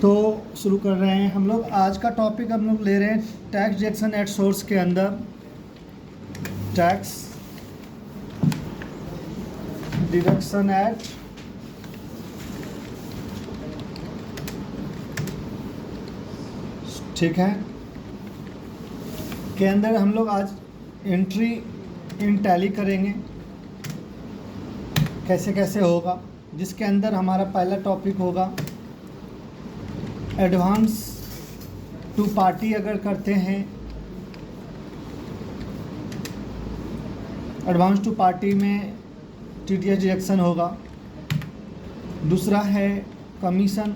तो शुरू कर रहे हैं हम लोग। आज का टॉपिक हम लोग ले रहे हैं टैक्स डिडक्शन एट सोर्स के अंदर टैक्स डिडक्शन एट ठीक है के अंदर हम लोग आज एंट्री इन टैली करेंगे, कैसे कैसे होगा, जिसके अंदर हमारा पहला टॉपिक होगा एडवांस टू पार्टी अगर करते हैं, एडवांस टू पार्टी में टीडीएस डिडक्शन होगा। दूसरा है कमीशन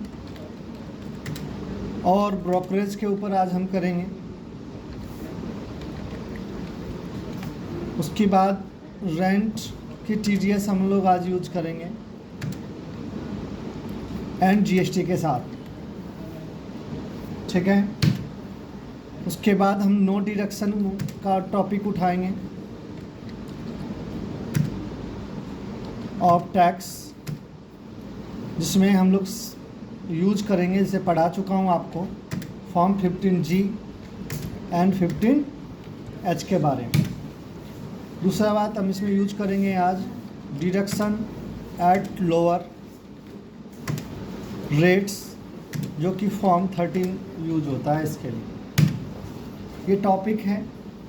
और ब्रोकरेज के ऊपर आज हम करेंगे। उसके बाद रेंट की टीडीएस हम लोग आज यूज करेंगे एंड जीएसटी के साथ, ठीक है। उसके बाद हम नो डिडक्शन का टॉपिक उठाएंगे ऑफ टैक्स, जिसमें हम लोग यूज करेंगे, जिसे पढ़ा चुका हूँ आपको, फॉर्म 15G एंड 15H के बारे में। दूसरा बात हम इसमें यूज करेंगे आज डिडक्शन एट लोअर रेट्स, जो कि फॉर्म 13 यूज होता है इसके लिए। ये टॉपिक है,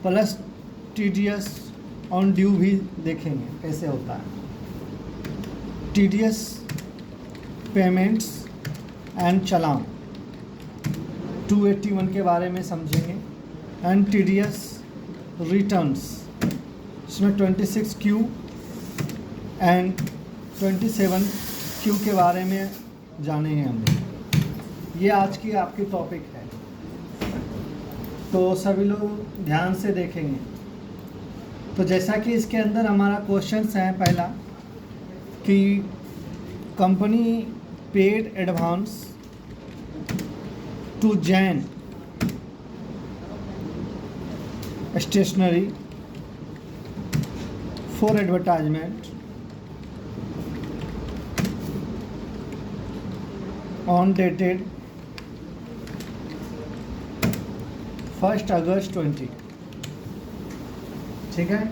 प्लस टीडीएस ऑन ड्यू भी देखेंगे कैसे होता है, टीडीएस पेमेंट्स एंड चालान 281 के बारे में समझेंगे, एंड टीडीएस रिटर्न्स, इसमें 26Q एंड 27Q के बारे में जानेंगे हम लोग। ये आज की आपकी टॉपिक है, तो सभी लोग ध्यान से देखेंगे। तो जैसा कि इसके अंदर हमारा क्वेश्चंस है, पहला कि company paid advance to Jain stationery for advertisement on dated 1 August 20, ठीक है,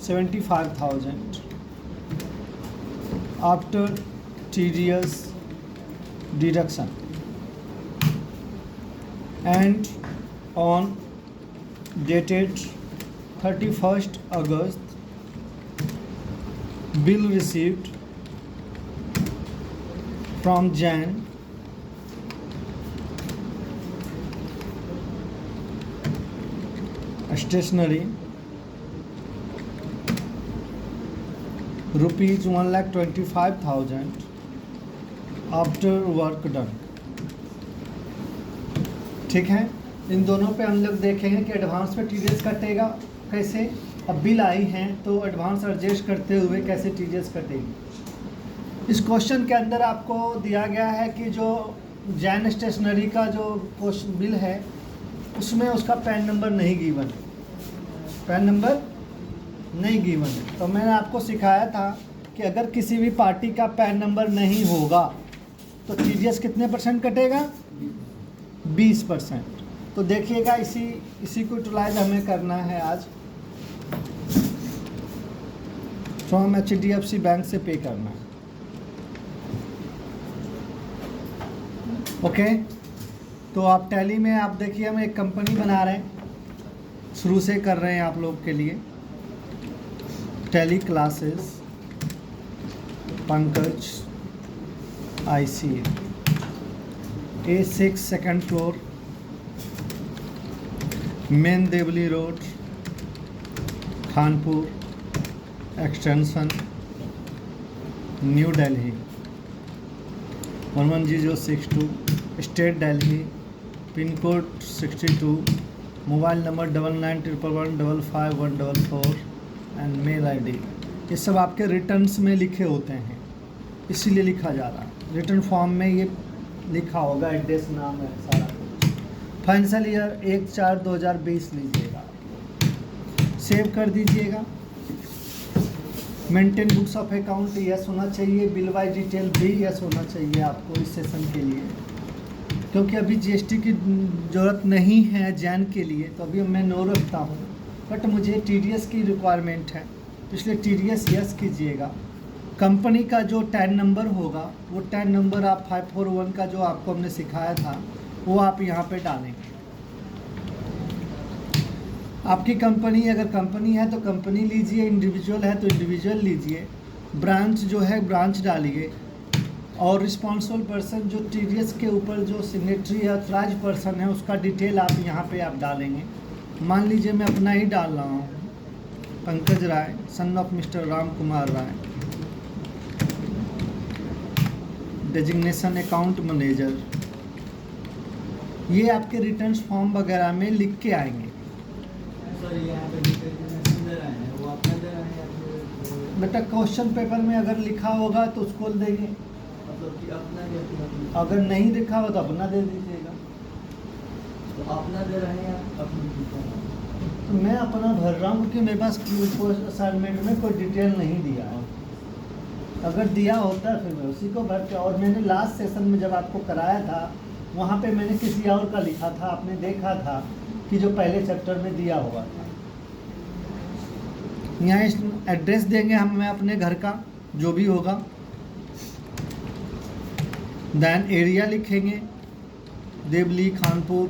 ₹75,000 after TDS deduction, and on dated 31st August bill received from Jan stationery ₹1,25,000 after work done, ठीक है। इन दोनों पे हम लोग देखेंगे कि एडवांस पे टीडीएस कटेगा कैसे, अब बिल आई हैं तो एडवांस एडजस्ट करते हुए कैसे टीडीएस कटेगी। इस क्वेश्चन के अंदर आपको दिया गया है कि जो जैन स्टेशनरी का जो बिल है उसमें उसका पैन नंबर नहीं गिवन है, पैन नंबर नहीं गिवन है। तो मैंने आपको सिखाया था कि अगर किसी भी पार्टी का पैन नंबर नहीं होगा तो टीडीएस कितने % कटेगा, 20%। तो देखिएगा इसी को यूटिलाइज हमें करना है आज। फ्रॉम HDFC बैंक से पे करना है, ओके। तो आप टैली में आप देखिए, हम एक कंपनी बना रहे हैं, शुरू से कर रहे हैं आप लोग के लिए। Tally classes Pankaj ICA A6 second floor, main Devli road, Kanpur extension, new Delhi 11062, state Delhi, pin code 62, mobile number 9911155144 and mail ID। ये सब आपके रिटर्न्स में लिखे होते हैं, इसीलिए लिखा जा रहा है। रिटर्न फॉर्म में ये लिखा होगा, एड्रेस, नाम है सारा कुछ। फाइनेंशियल ईयर 1/4/2020 लीजिएगा, सेव कर दीजिएगा। Maintain books of account yes होना चाहिए, बिल बाय डिटेल भी यस होना चाहिए आपको इस सेशन के लिए, क्योंकि अभी जीएसटी की ज़रूरत नहीं है जैन के लिए, तो अभी मैं नो रखता हूँ, बट मुझे टीडीएस की रिक्वायरमेंट है, इसलिए टीडीएस यस कीजिएगा। कंपनी का जो टैन नंबर होगा वो टैन नंबर आप 541 का जो आपको हमने सिखाया था वो आप यहाँ पे डालेंगे। आपकी कंपनी अगर कंपनी है तो कंपनी लीजिए, इंडिविजुअल है तो इंडिविजुअल लीजिए, ब्रांच जो है ब्रांच डालिए, और रिस्पॉन्सिबल पर्सन जो टीडीएस के ऊपर जो सिग्नेटरी या ऑथराइज पर्सन है उसका डिटेल आप यहाँ पे आप डालेंगे। मान लीजिए मैं अपना ही डाल रहा हूँ, Pankaj Rai son of mister Ram Kumar Rai, designation account manager, ये आपके रिटर्न्स फॉर्म वगैरह में लिख के आएंगे। बेटा क्वेश्चन पेपर में अगर लिखा होगा तो उसको देंगे, अगर नहीं लिखा हो तो अपना दे दीजिएगा। तो अपना दे रहे हैं तो मैं अपना भर रहा हूँ क्योंकि मेरे पास असाइनमेंट में कोई डिटेल नहीं दिया है, अगर दिया होता फिर मैं उसी को भर के, और मैंने लास्ट सेशन में जब आपको कराया था वहाँ पे मैंने किसी और का लिखा था, आपने देखा था कि जो पहले चैप्टर में दिया हुआ था। यहाँ एड्रेस देंगे हम अपने घर का जो भी होगा, देन एरिया लिखेंगे, Devli, Khanpur,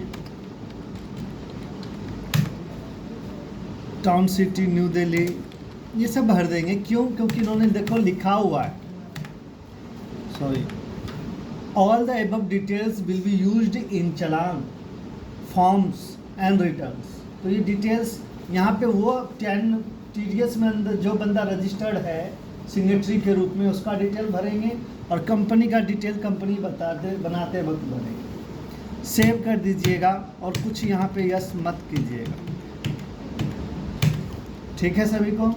town city, new Delhi, ये सब भर देंगे। क्यों? क्योंकि इन्होंने देखो लिखा हुआ है, sorry, all the above details will be used in challan forms and returns. तो ये डिटेल्स यहाँ पे वो टीडीएस में अंदर जो बंदा रजिस्टर्ड है सिग्नेटरी के रूप में उसका डिटेल भरेंगे, और कंपनी का डिटेल कंपनी बनाते वक्त भरेंगे। सेव कर दीजिएगा और कुछ यहाँ पे यस मत कीजिएगा, ठीक है सभी को।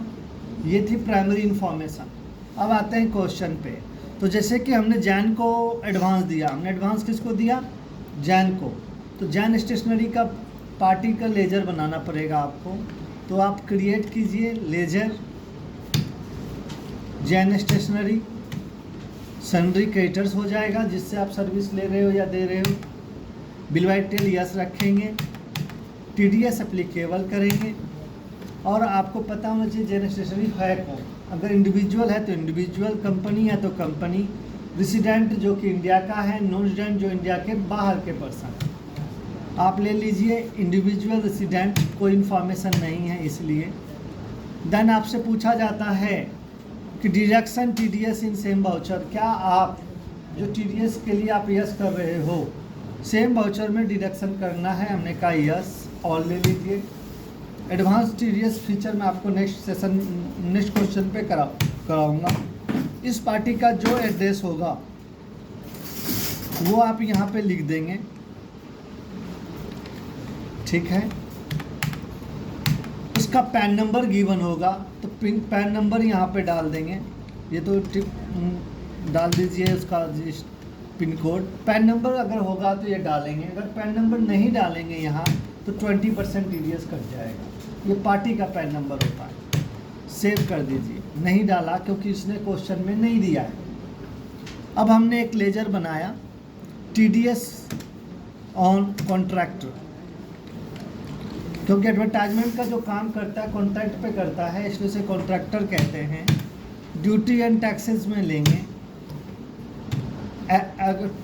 ये थी प्राइमरी इन्फॉर्मेशन। अब आते हैं क्वेश्चन पे। तो जैसे कि हमने जैन को एडवांस दिया, हमने एडवांस किसको दिया? जैन को। तो जैन स्टेशनरी का पार्टी का लेजर बनाना पड़ेगा आपको, तो आप क्रिएट कीजिए ledger Jain stationery, sundry creditors हो जाएगा जिससे आप सर्विस ले रहे हो या दे रहे हो, बिल बाय डिटेल यस रखेंगे, टीडीएस एप्लीकेबल करेंगे, और आपको पता होना चाहिए जैन स्टेशनरी है कौन। अगर इंडिविजुअल है तो इंडिविजुअल, कंपनी है तो कंपनी, रेसिडेंट जो कि इंडिया का है, नॉन रेसिडेंट जो इंडिया के बाहर के पर्सन। आप ले लीजिए इंडिविजुअल, रेसिडेंट कोई इन्फॉर्मेशन नहीं है इसलिए। देन आपसे पूछा जाता है कि deduction TDS in same voucher, क्या आप जो टीडीएस के लिए आप यस कर रहे हो सेम वाउचर में डिडक्शन करना है? हमने कहा यस, और ले लीजिए। एडवांस टीडीएस फीचर में आपको नेक्स्ट क्वेश्चन पे कराऊंगा। इस पार्टी का जो एड्रेस होगा वो आप यहाँ पे लिख देंगे, ठीक है। इसका पैन नंबर गिवन होगा तो पैन नंबर यहाँ पे डाल देंगे, ये तो डाल दीजिए उसका पिन कोड। पैन नंबर अगर होगा तो ये डालेंगे, अगर पैन नंबर नहीं डालेंगे यहाँ तो 20% टीडीएस कट जाएगा। ये पार्टी का पैन नंबर होता है, सेव कर दीजिए। नहीं डाला क्योंकि इसने क्वेश्चन में नहीं दिया है। अब हमने एक लेजर बनाया टीडीएस ऑन कॉन्ट्रैक्टर, क्योंकि एडवर्टाइजमेंट का जो काम करता है कॉन्ट्रैक्ट पे करता है इसलिए उसे कॉन्ट्रैक्टर कहते हैं। ड्यूटी एंड टैक्सेस में लेंगे,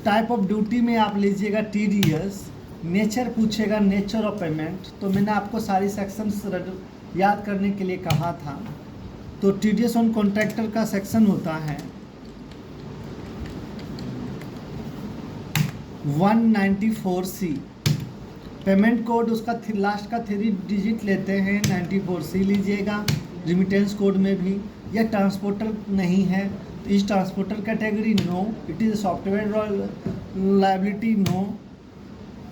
टाइप ऑफ ड्यूटी में आप लीजिएगा टीडीएस। नेचर पूछेगा नेचर ऑफ पेमेंट, तो मैंने आपको सारी सेक्शंस याद करने के लिए कहा था। तो टीडीएस ऑन कॉन्ट्रैक्टर का सेक्शन होता है 194C। पेमेंट कोड उसका लास्ट का 3 डिजिट लेते हैं, 94C लीजिएगा। रिमिटेंस कोड में भी, यह ट्रांसपोर्टर नहीं है तो इस transporter category no, it is software liability no.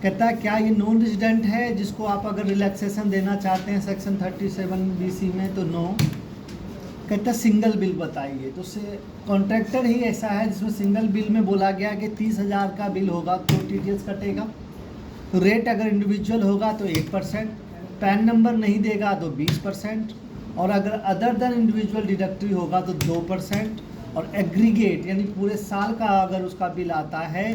कहता है क्या ये नॉन रेजिडेंट है जिसको आप अगर रिलैक्सेशन देना चाहते हैं सेक्शन 37BC में, तो नो। कहता है सिंगल बिल बताइए, तो से कॉन्ट्रैक्टर ही ऐसा है जिसमें सिंगल बिल में बोला गया कि 30,000 का बिल होगा तो टीडीएस कटेगा। रेट अगर इंडिविजुअल होगा तो 1%, पैन नंबर नहीं देगा तो 20%, और अगर अदर देन इंडिविजुअल डिडक्टरी होगा तो 2%, और एग्रीगेट यानी पूरे साल का अगर उसका बिल आता है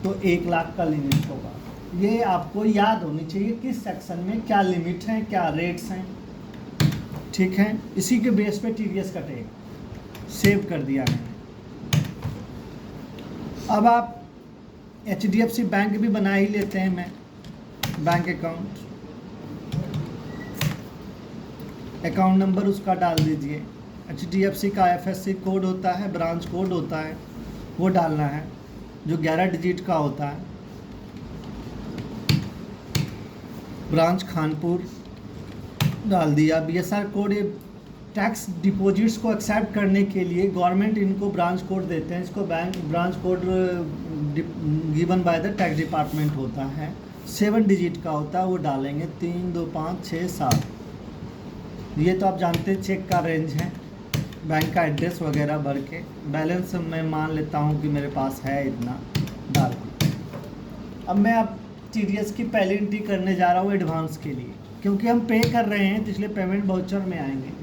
तो 1 लाख का लिमिट होगा। ये आपको याद होनी चाहिए किस सेक्शन में क्या लिमिट है, क्या रेट्स हैं, ठीक है। इसी के बेस पे टीडीएस कटेगा। सेव कर दिया मैंने। अब आप HDFC बैंक भी बना ही लेते हैं, मैं बैंक अकाउंट नंबर उसका डाल दीजिए। HDFC का FSC कोड होता है, ब्रांच कोड होता है, वो डालना है जो 11 डिजिट का होता है। ब्रांच कानपुर डाल दिया। BSR कोड, ये टैक्स डिपॉजिट्स को एक्सेप्ट करने के लिए गवर्नमेंट इनको ब्रांच कोड देते हैं। इसको bank branch code given by the tax department होता है, 7 डिजिट का होता है, वो डालेंगे 3 2 5 6 7। ये तो आप जानते हैं चेक का रेंज है, बैंक का एड्रेस वगैरह भर के बैलेंस मैं मान लेता हूँ कि मेरे पास है इतना, डाल के। अब मैं TDS की पहली एंट्री करने जा रहा हूँ एडवांस के लिए, क्योंकि हम पे कर रहे हैं तो इसलिए पेमेंट वाउचर में आएंगे।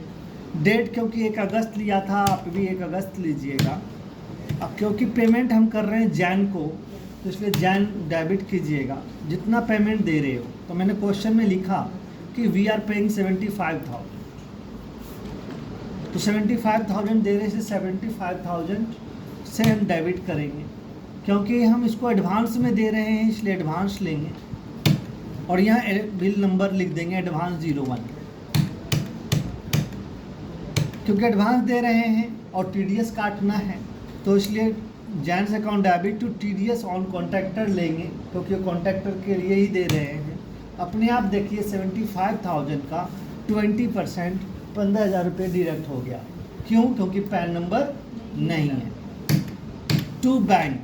डेट क्योंकि 1 अगस्त लिया था, आप भी 1 अगस्त लीजिएगा। अब क्योंकि पेमेंट हम कर रहे हैं जैन को, तो इसलिए जैन डेबिट कीजिएगा जितना पेमेंट दे रहे हो। तो मैंने क्वेश्चन में लिखा कि वी आर पेइंग 75,000, तो 75,000 दे रहे, 75,000 से हम डेबिट करेंगे, क्योंकि हम इसको एडवांस में दे रहे हैं इसलिए एडवांस लेंगे। और यहाँ बिल नंबर लिख देंगे एडवांस 01, क्योंकि एडवांस दे रहे हैं और TDS काटना है, तो इसलिए Jain's account debit to TDS on contractor लेंगे, क्योंकि कॉन्ट्रैक्टर के लिए ही दे रहे हैं। अपने आप देखिए 75,000 का 20% 15,000 रुपये डिडक्ट हो गया। क्यों? क्योंकि पैन नंबर नहीं है। टू बैंक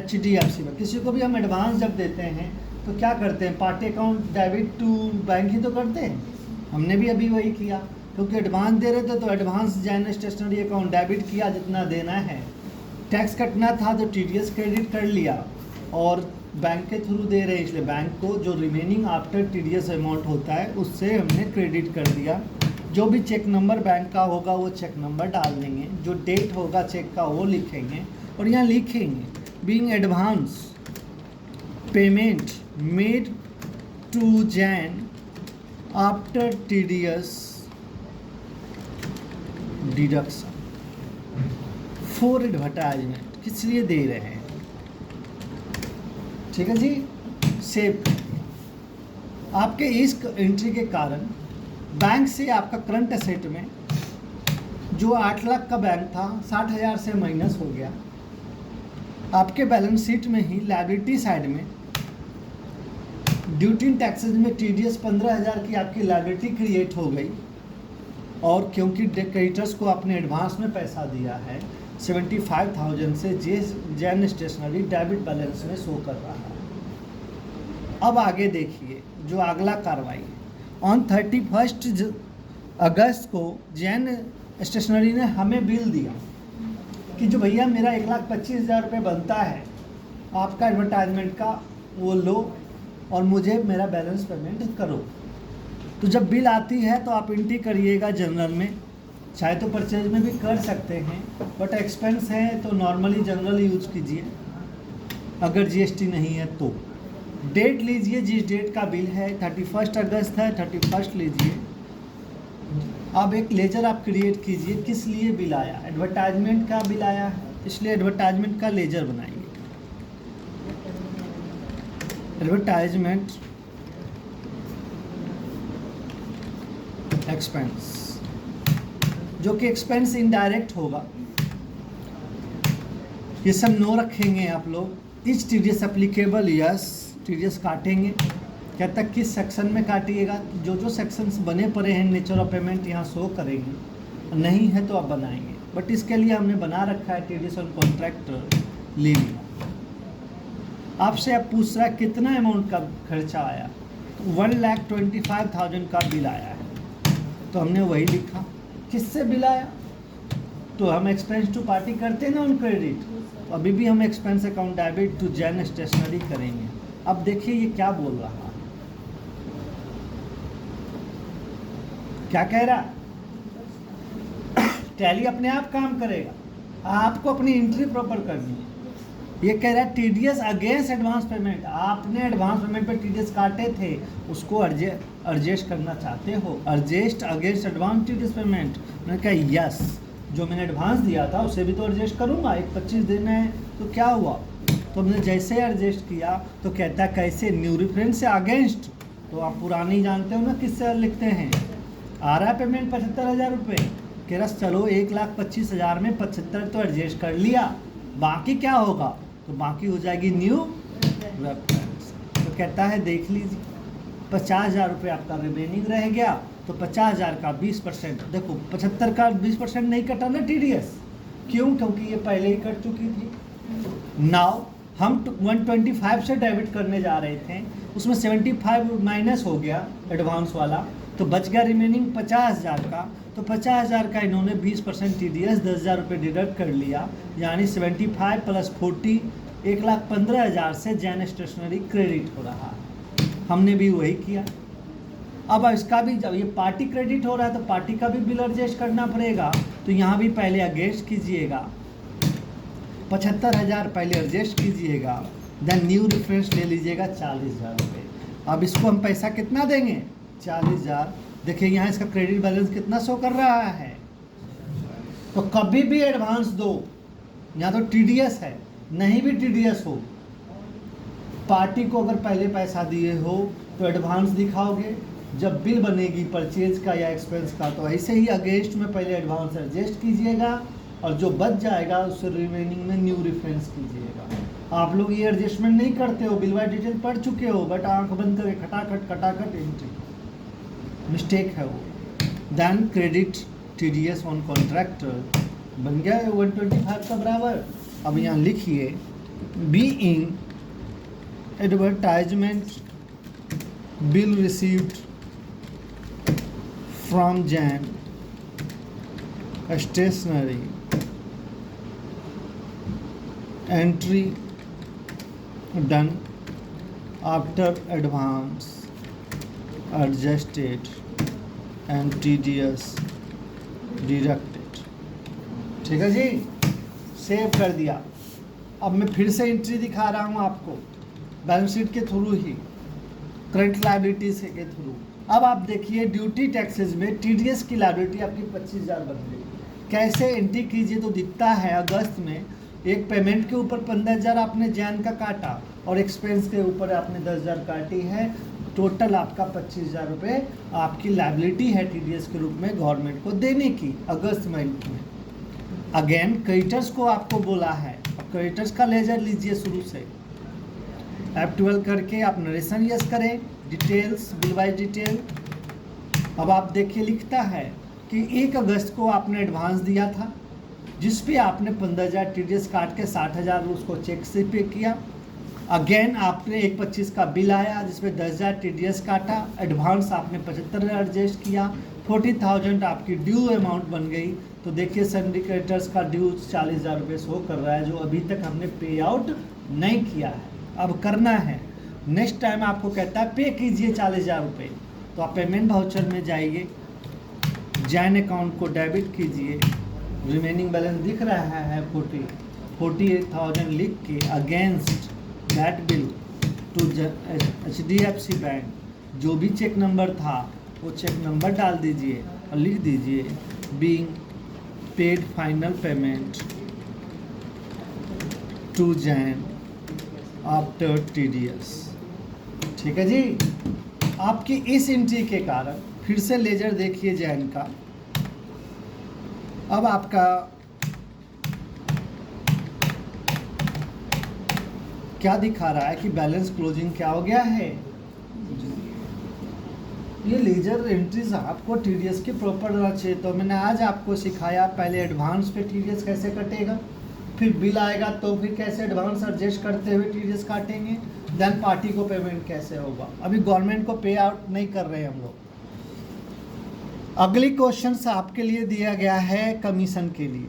HDFC में किसी को भी हम एडवांस जब देते हैं तो क्या करते हैं, party account debit to bank ही तो करते हैं। हमने भी अभी वही किया, क्योंकि एडवांस दे रहे थे तो advance Jain stationery account debit किया जितना देना है। टैक्स कटना था तो TDS क्रेडिट कर लिया, और बैंक के थ्रू दे रहे हैं इसलिए बैंक को जो रिमेनिंग आफ्टर TDS अमाउंट होता है उससे हमने क्रेडिट कर दिया। जो भी चेक नंबर बैंक का होगा वो चेक नंबर डाल देंगे, जो डेट होगा चेक का वो लिखेंगे, और यहाँ लिखेंगे being advance payment made to Jain after TDS deduction for advertisement, किस लिए दे रहे हैं। ठीक है जी, सेव। आपके इस एंट्री के कारण बैंक से आपका करंट एसेट में जो 8 लाख का बैंक था 60,000 से माइनस हो गया। आपके बैलेंस शीट में ही लायबिलिटी साइड में ड्यूटी इन टैक्सेस में TDS 15,000 की आपकी लायबिलिटी क्रिएट हो गई, और क्योंकि क्रेडिटर्स को आपने एडवांस में पैसा दिया है 75,000 से जैन स्टेशनरी डेबिट बैलेंस में शो कर रहा है। अब आगे देखिए जो अगला कार्रवाई है। ऑन 31 अगस्त को जैन स्टेशनरी ने हमें बिल दिया कि जो भैया मेरा 1,25,000 रुपये बनता है आपका एडवर्टाइजमेंट का, वो लो और मुझे मेरा बैलेंस पेमेंट करो। तो जब बिल आती है तो आप एंट्री करिएगा जनरल में, चाहे तो परचेज में भी कर सकते हैं, बट एक्सपेंस है तो नॉर्मली जनरल यूज कीजिए अगर GST नहीं है तो। डेट लीजिए, जिस डेट का बिल है 31 अगस्त है, 31 लीजिए। अब एक लेजर आप क्रिएट कीजिए, किस लिए बिल आया, एडवर्टाइजमेंट का बिल आया है इसलिए एडवर्टाइजमेंट का लेजर बनाएंगे। एडवर्टाइजमेंट एक्सपेंस, जो कि एक्सपेंस इनडायरेक्ट होगा, ये सब नो रखेंगे आप लोग। Etch TDS applicable, yes TDS काटेंगे। क्या तक किस सेक्शन में काटिएगा, जो जो सेक्शंस बने पड़े हैं नेचर ऑफ पेमेंट यहाँ शो करेंगे, नहीं है तो आप बनाएंगे, बट इसके लिए हमने बना रखा है TDS ऑन कॉन्ट्रैक्टर ले लिया। आपसे अब पूछ रहा है कितना अमाउंट का खर्चा आया, 1,25,000 का बिल आया है, तो हमने वही लिखा। किससे बिल आया, तो हम एक्सपेंस टू पार्टी करते हैं ना ऑन क्रेडिट, तो अभी भी हम expense account debit to Jain stationery करेंगे। अब देखिए ये क्या बोल रहा है, क्या कह रहा? टैली अपने आप काम करेगा, आपको अपनी एंट्री प्रॉपर करनी है। ये कह रहा है टीडीएस अगेंस्ट एडवांस पेमेंट, आपने एडवांस पेमेंट पे टीडीएस काटे थे, उसको एडजस्ट करना चाहते हो, adjust against advance TDS payment. मैंने कहा यस, जो मैंने एडवांस दिया था उसे भी तो एडजस्ट करूँगा, 1/25 देना है तो क्या हुआ। तो हमने जैसे एडजस्ट किया तो कहता है कैसे, न्यू रेफरेंस से अगेंस्ट, तो आप पुरानी जानते हो ना किससे लिखते हैं। आ रहा है पेमेंट 75,000 रुपये, कह रहा चलो 1,25,000 में 75 तो एडजस्ट कर लिया, बाकी क्या होगा, तो बाकी हो जाएगी न्यू रेफरेंस। तो कहता है देख लीजिए 50,000 रुपये आपका रिमेनिंग रह गया, तो 50,000 का 20%, देखो 75 का 20% नहीं कटा ना टीडीएस, क्यों, क्योंकि ये पहले ही कट चुकी थी। नाउ हम 125 से डेबिट करने जा रहे थे, उसमें 75 माइनस हो गया एडवांस वाला, तो बच गया रिमेनिंग 50,000 का। तो 50,000 का इन्होंने 20% टीडीएस 10,000 रुपये डिडक्ट कर लिया, यानी 75 + 40 1,15,000 से जैन स्टेशनरी क्रेडिट हो रहा। हमने भी वही किया। अब इसका भी, जब ये पार्टी क्रेडिट हो रहा है तो पार्टी का भी बिल एडजस्ट करना पड़ेगा, तो यहाँ भी पहले अगेंस्ट कीजिएगा, 75,000 पहले एडजस्ट कीजिएगा, देन न्यू रेफरेंस ले लीजिएगा 40,000 रुपये। अब इसको हम पैसा कितना देंगे, 40,000। देखिए यहाँ इसका क्रेडिट बैलेंस कितना शो कर रहा है। तो कभी भी एडवांस दो, यहाँ तो टीडीएस है, नहीं भी टीडीएस हो, पार्टी को अगर पहले पैसा दिए हो तो एडवांस दिखाओगे, जब बिल बनेगी परचेज का या एक्सपेंस का तो ऐसे ही अगेंस्ट में पहले एडवांस एडजस्ट कीजिएगा, और जो बच जाएगा उससे रिमेनिंग में न्यू रेफरेंस कीजिएगा। आप लोग ये एडजस्टमेंट नहीं करते हो, बिल बाय डिटेल पढ़ चुके हो, बट आंख बंद करके खटाखट एंट्री, मिस्टेक है वो। Then credit TDS on contractor बन गया 125 का बराबर। अब यहाँ लिखिए being advertisement bill received from Jain stationery entry done after advance adjusted and TDS deducted. ठीक है जी, सेव कर दिया। अब मैं फिर से एंट्री दिखा रहा हूँ आपको बैलेंस शीट के थ्रू ही, करंट लायबिलिटीज के थ्रू। अब आप देखिए ड्यूटी टैक्सेस में टीडीएस की लायबिलिटी आपकी 25,000 बन गई। कैसे एंट्री कीजिए, तो दिखता है अगस्त में एक पेमेंट के ऊपर 15,000 आपने जैन का काटा और एक्सपेंस के ऊपर आपने 10,000 काटी है, टोटल आपका 25,000 रुपये आपकी लायबिलिटी है टीडीएस के रूप में गवर्नमेंट को देने की अगस्त मंथ में। अगेन क्रेडिटर्स को आपको बोला है, अब क्रेडिटर्स का लेजर लीजिए शुरू से, F12 करके आप नरेशन यस करें, डिटेल्स बिल वाइज डिटेल। अब आप देखिए लिखता है कि 1 अगस्त को आपने एडवांस दिया था, जिस पे आपने 15,000 टीडीएस काट के 60,000 उसको चेक से पे किया। अगेन आपने 1/25 का बिल आया जिसमें 10,000 टीडीएस काटा, एडवांस आपने 75,000 एडजस्ट किया, 40,000 आपकी ड्यू अमाउंट बन गई। तो देखिए सिंडिकेटर्स का ड्यू 40,000 रुपये शो कर रहा है, जो अभी तक हमने पे आउट नहीं किया है, अब करना है। नेक्स्ट टाइम आपको कहता है पे कीजिए 40,000 रुपये, तो आप पेमेंट वाउचर में जाइए, जैन अकाउंट को डेबिट कीजिए, रिमेनिंग बैलेंस दिख रहा है 48,000 लिख के against that bill to HDFC bank, जो भी चेक नंबर था वो चेक नंबर डाल दीजिए और लिख दीजिए being paid final payment to Jain after TDS। ठीक है जी। आपकी इस एंट्री के कारण फिर से लेजर देखिए जैन का, अब आपका क्या दिखा रहा है कि बैलेंस क्लोजिंग क्या हो गया है। ये लेजर एंट्रीज आपको टीडीएस की प्रॉपर रहना चाहिए। तो मैंने आज आपको सिखाया पहले एडवांस पे टीडीएस कैसे कटेगा, फिर बिल आएगा तो फिर कैसे एडवांस एडजस्ट करते हुए टीडीएस काटेंगे, देन पार्टी को पेमेंट कैसे होगा। अभी गवर्नमेंट को पे आउट नहीं कर रहे हम लोग। अगली क्वेश्चन आपके लिए दिया गया है कमीशन के लिए,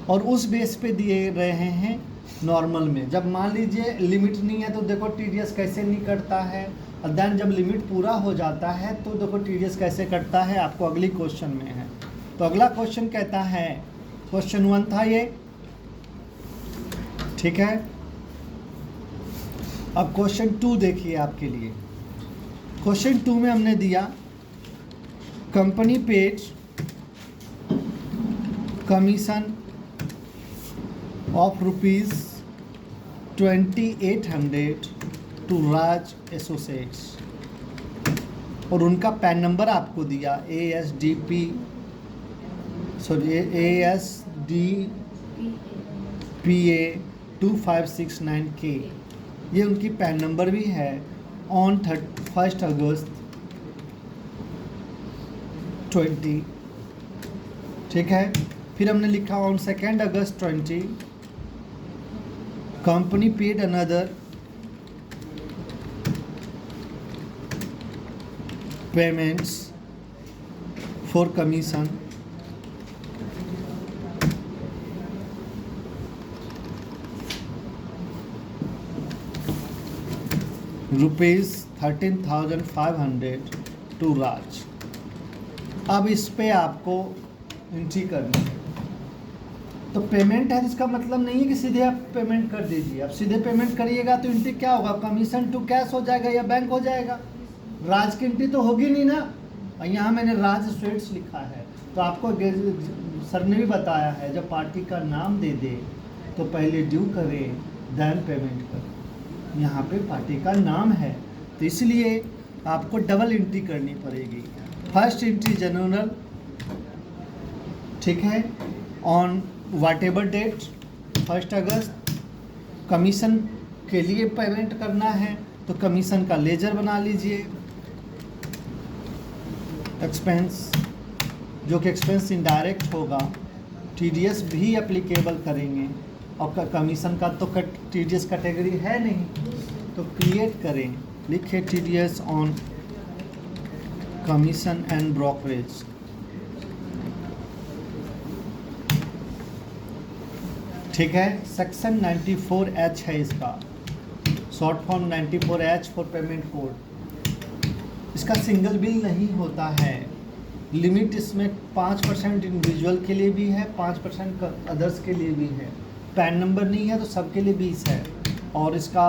और उस बेस पे दिए रहे हैं नॉर्मल में। जब मान लीजिए लिमिट नहीं है तो देखो टीडीएस कैसे नहीं कटता है, और देन जब लिमिट पूरा हो जाता है तो देखो टीडीएस कैसे कटता है, आपको अगली क्वेश्चन में है। तो अगला क्वेश्चन कहता है, क्वेश्चन 1 था ये, ठीक है। अब क्वेश्चन 2 देखिए आपके लिए। क्वेश्चन 2 में हमने दिया company paid commission of ₹2800 to Raj associates, और उनका पैन नंबर आपको दिया ASDPA 2569K। ये उनकी पैन नंबर भी है। ऑन 1 अगस्त 20, ठीक है। फिर हमने लिखा on 2 August 20 company paid another payments for commission ₹13,500 to Raj. अब इस पे आपको एंट्री करनी है। तो पेमेंट है, इसका मतलब नहीं है कि सीधे आप पेमेंट कर दीजिए। आप सीधे पेमेंट करिएगा तो एंट्री क्या होगा, कमीशन टू कैश हो जाएगा या बैंक हो जाएगा। राज की एंट्री तो होगी नहीं ना। और यहाँ मैंने राज स्वीट्स लिखा है, तो आपको सर ने भी बताया है जब पार्टी का नाम दे दे तो पहले ड्यू करें देन पेमेंट करें। यहाँ पे पार्टी का नाम है तो इसलिए आपको डबल एंट्री करनी पड़ेगी। फर्स्ट एंट्री जनरल, ठीक है, on whatever date 1 August. Commission के लिए पेमेंट करना है तो कमीशन का लेजर बना लीजिए, एक्सपेंस, जो कि एक्सपेंस इनडायरेक्ट होगा। टीडीएस भी एप्लीकेबल करेंगे और कमीशन का तो टीडीएस कैटेगरी है नहीं, तो क्रिएट करें, लिखे TDS on commission and brokerage. ठीक है, सेक्शन 94H है इसका, short form 94H for payment code. इसका सिंगल बिल नहीं होता है। लिमिट इसमें 5% इंडिविजुअल के लिए भी है, 5% अदर्स के लिए भी है। पैन नंबर नहीं है तो सबके लिए 20 है। और इसका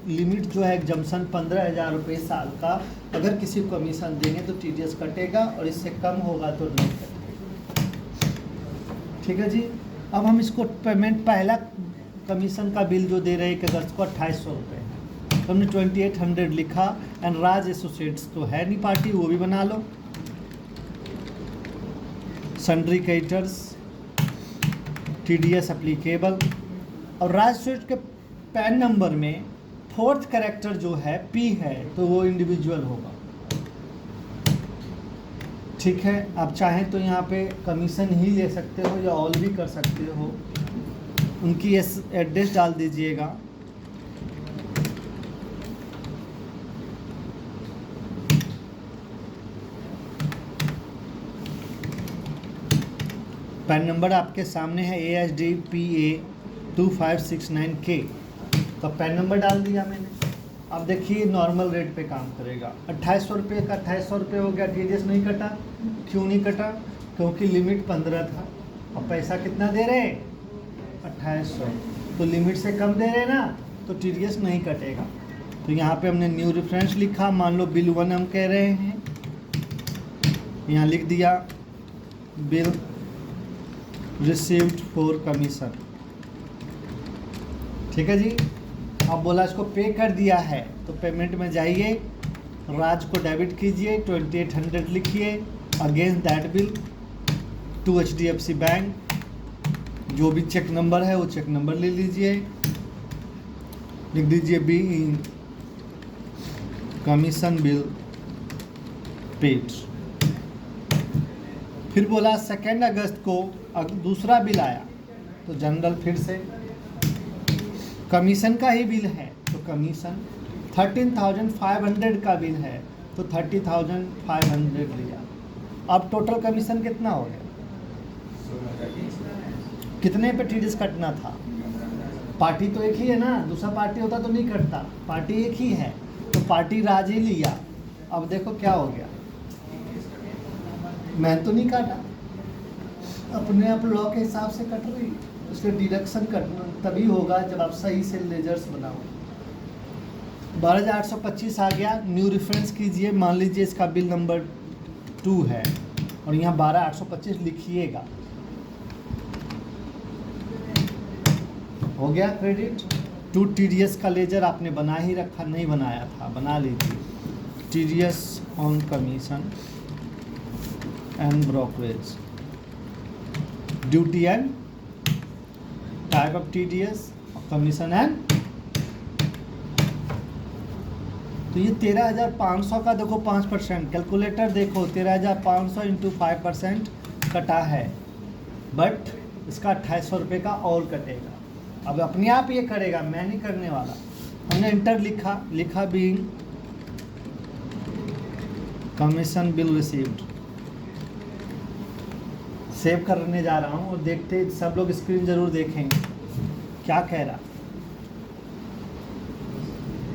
लिमिट जो है एग्जम्पशन 15,000 रुपये साल का। अगर किसी को कमीशन देंगे तो टीडीएस कटेगा और इससे कम होगा तो नहीं कटेगा। ठीक है जी। अब हम इसको पेमेंट, पहला कमीशन का बिल जो दे रहे हैं 1 अगस्त को 2800 रुपये है, तो हमने 2800 लिखा। एंड राज एसोसिएट्स तो है नहीं पार्टी, वो भी बना लो। Sundry creditors, TDS applicable. और राज एसोसिएट्स के पैन नंबर में 4th कैरेक्टर जो है पी है, तो वो इंडिविजुअल होगा। ठीक है, आप चाहें तो यहाँ पे कमीशन ही ले सकते हो या ऑल भी कर सकते हो। उनकी एड्रेस डाल दीजिएगा। पैन नंबर आपके सामने है ASDPA 2569K। तो पैन नंबर डाल दिया मैंने। अब देखिए नॉर्मल रेट पे काम करेगा। 2800 रुपये का 2800 रुपये हो गया, टीडीएस नहीं कटा। क्यों नहीं कटा? क्योंकि लिमिट 15 था और पैसा कितना दे रहे हैं 2800, तो लिमिट से कम दे रहे ना, तो टीडीएस नहीं कटेगा। तो यहाँ पे हमने न्यू रेफरेंस लिखा। मान लो बिल 1 हम कह रहे हैं, यहाँ लिख दिया बिल रिसीव्ड फॉर कमीशन। ठीक है जी। अब बोला इसको पे कर दिया है, तो पेमेंट में जाइए, राज को डेबिट कीजिए, 2800 लिखिए, against that bill to HDFC bank. जो भी चेक नंबर है वो चेक नंबर ले लीजिए, लिख दीजिए be in commission bill paid. फिर बोला 2 अगस्त को दूसरा बिल आया, तो जनरल फिर से कमीशन का ही बिल है, तो कमीशन 13,500 का बिल है, तो 30,500 लिया। अब टोटल कमीशन कितना हो गया? कितने पे टीडीएस कटना था? पार्टी तो एक ही है ना, दूसरा पार्टी होता तो नहीं कटता, पार्टी एक ही है। तो पार्टी राज ही लिया। अब देखो क्या हो गया, मैं तो नहीं काटा, अपने आप लॉ के हिसाब से कट रही है। उसके डिडक्शन कटना तभी होगा जब आप सही से लेजर्स बनाओ। 12,825 आ गया। न्यू रेफरेंस कीजिए, मान लीजिए इसका बिल नंबर 2 है और यहाँ 12,825 लिखिएगा। हो गया क्रेडिट। 2 TDS का लेजर आपने बना ही रखा, नहीं बनाया था, बना लीजिए। TDS on commission and brokerage, duty and type of TDS, commission and. तो ये 13,500 का देखो 5%, कैलकुलेटर देखो 13,500 इंटू 5% कटा है, बट इसका 2800 रुपये का और कटेगा। अब अपने आप ये करेगा, मैं नहीं करने वाला। हमने इंटर लिखा being commission bill received, save करने जा रहा हूँ और देखते सब लोग स्क्रीन जरूर देखेंगे क्या कह रहा।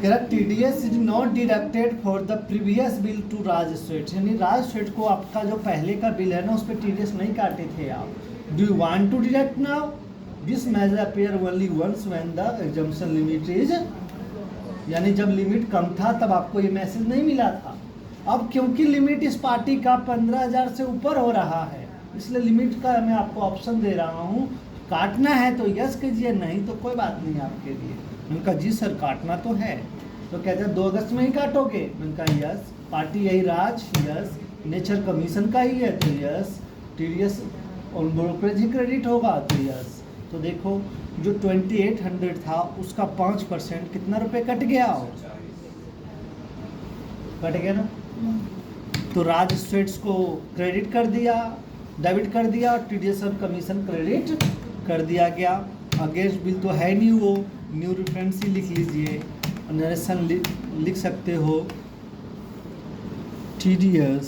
कह रहा TDS is not deducted for the previous bill to Raj state, यानी राज स्टेट को आपका जो पहले का बिल है ना उस पर TDS नहीं काटे थे आप। Do you want to deduct now? This measure appear only once when the exemption limit is, यानी जब लिमिट कम था तब आपको ये मैसेज नहीं मिला था। अब क्योंकि लिमिट इस पार्टी का 15,000 से ऊपर हो रहा है, इसलिए लिमिट का मैं आपको ऑप्शन दे रहा हूँ। काटना है तो यस कीजिए, नहीं तो कोई बात नहीं आपके लिए। मैंने कहा जी सर काटना तो है, तो कहते हैं 2 अगस्त में ही काटोगे। मैंने कहा यस, पार्टी यही राज, यस, नेचर कमीशन का ही है तो yes, TDS on brokerage he credit होगा तो यस। तो देखो जो 2800 था उसका 5% कितना रुपए कट गया हो, कट गया ना। तो राज स्टेट्स को क्रेडिट कर दिया, डेबिट कर दिया, TDS और कमीशन क्रेडिट कर दिया गया। अगेंस्ट बिल तो है नहीं, वो न्यू रेफरेंस ही लिख लीजिए, नरेशन लिख सकते हो। TDS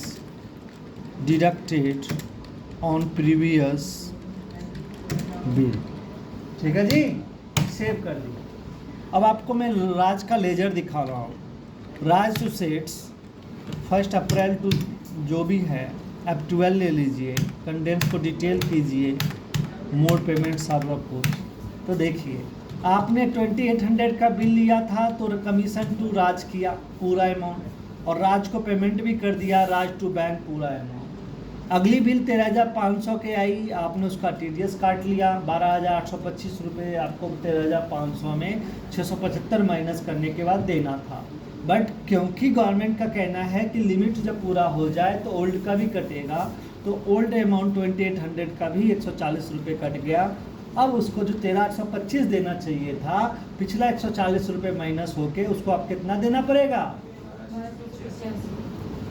deducted on previous bill, ठीक है जी, सेव कर दिया। अब आपको मैं राज का लेजर दिखा रहा हूँ। राज टू सेट्स 1 अप्रैल टू जो भी है अब 12 ले लीजिए, कंडेंस को डिटेल कीजिए, मोर पेमेंट सर्वर को। तो देखिए आपने 2800 का बिल लिया था तो कमीशन टू राज किया पूरा अमाउंट, और राज को पेमेंट भी कर दिया, राज टू बैंक पूरा अमाउंट। अगली बिल 13,500 के आई, आपने उसका TDS काट लिया 12,825 रुपये, आपको 13,500 में 675 माइनस करने के बाद देना था। बट क्योंकि गवर्नमेंट का कहना है कि लिमिट जब पूरा हो जाए तो ओल्ड का भी कटेगा, तो ओल्ड अमाउंट 2800 का भी 140 रुपये कट गया। अब उसको जो 13,825 देना चाहिए था, पिछला 140 रुपये माइनस होके उसको आप कितना देना पड़ेगा,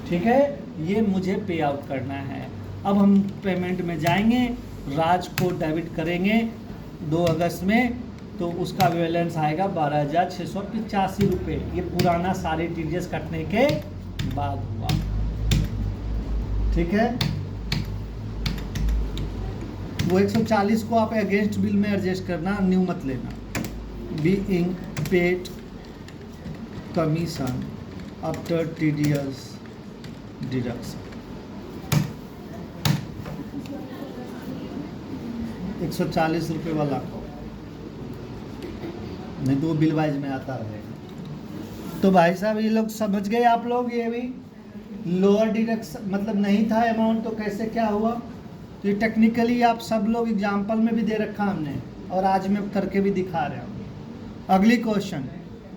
ठीक है, ये मुझे पे आउट करना है। अब हम पेमेंट में जाएंगे, राज को डेबिट करेंगे 2 अगस्त में, तो उसका बैलेंस आएगा 12,685 रुपये। ये पुराना सारे TDS कटने के बाद हुआ, ठीक है। वो 140 को आप अगेंस्ट बिल में एडजस्ट करना, न्यू मत लेना। Being paid commission after TDS deduction 140 रुपये वाला को, नहीं तो वो बिल वाइज में आता रहेगा। तो भाई साहब ये लोग समझ गए आप लोग, ये भी लोअर डिडक्शन मतलब नहीं था अमाउंट तो कैसे क्या हुआ। तो ये टेक्निकली आप सब लोग एग्जाम्पल में भी दे रखा हमने, और आज मैं करके भी दिखा रहा हूँ। अगली question,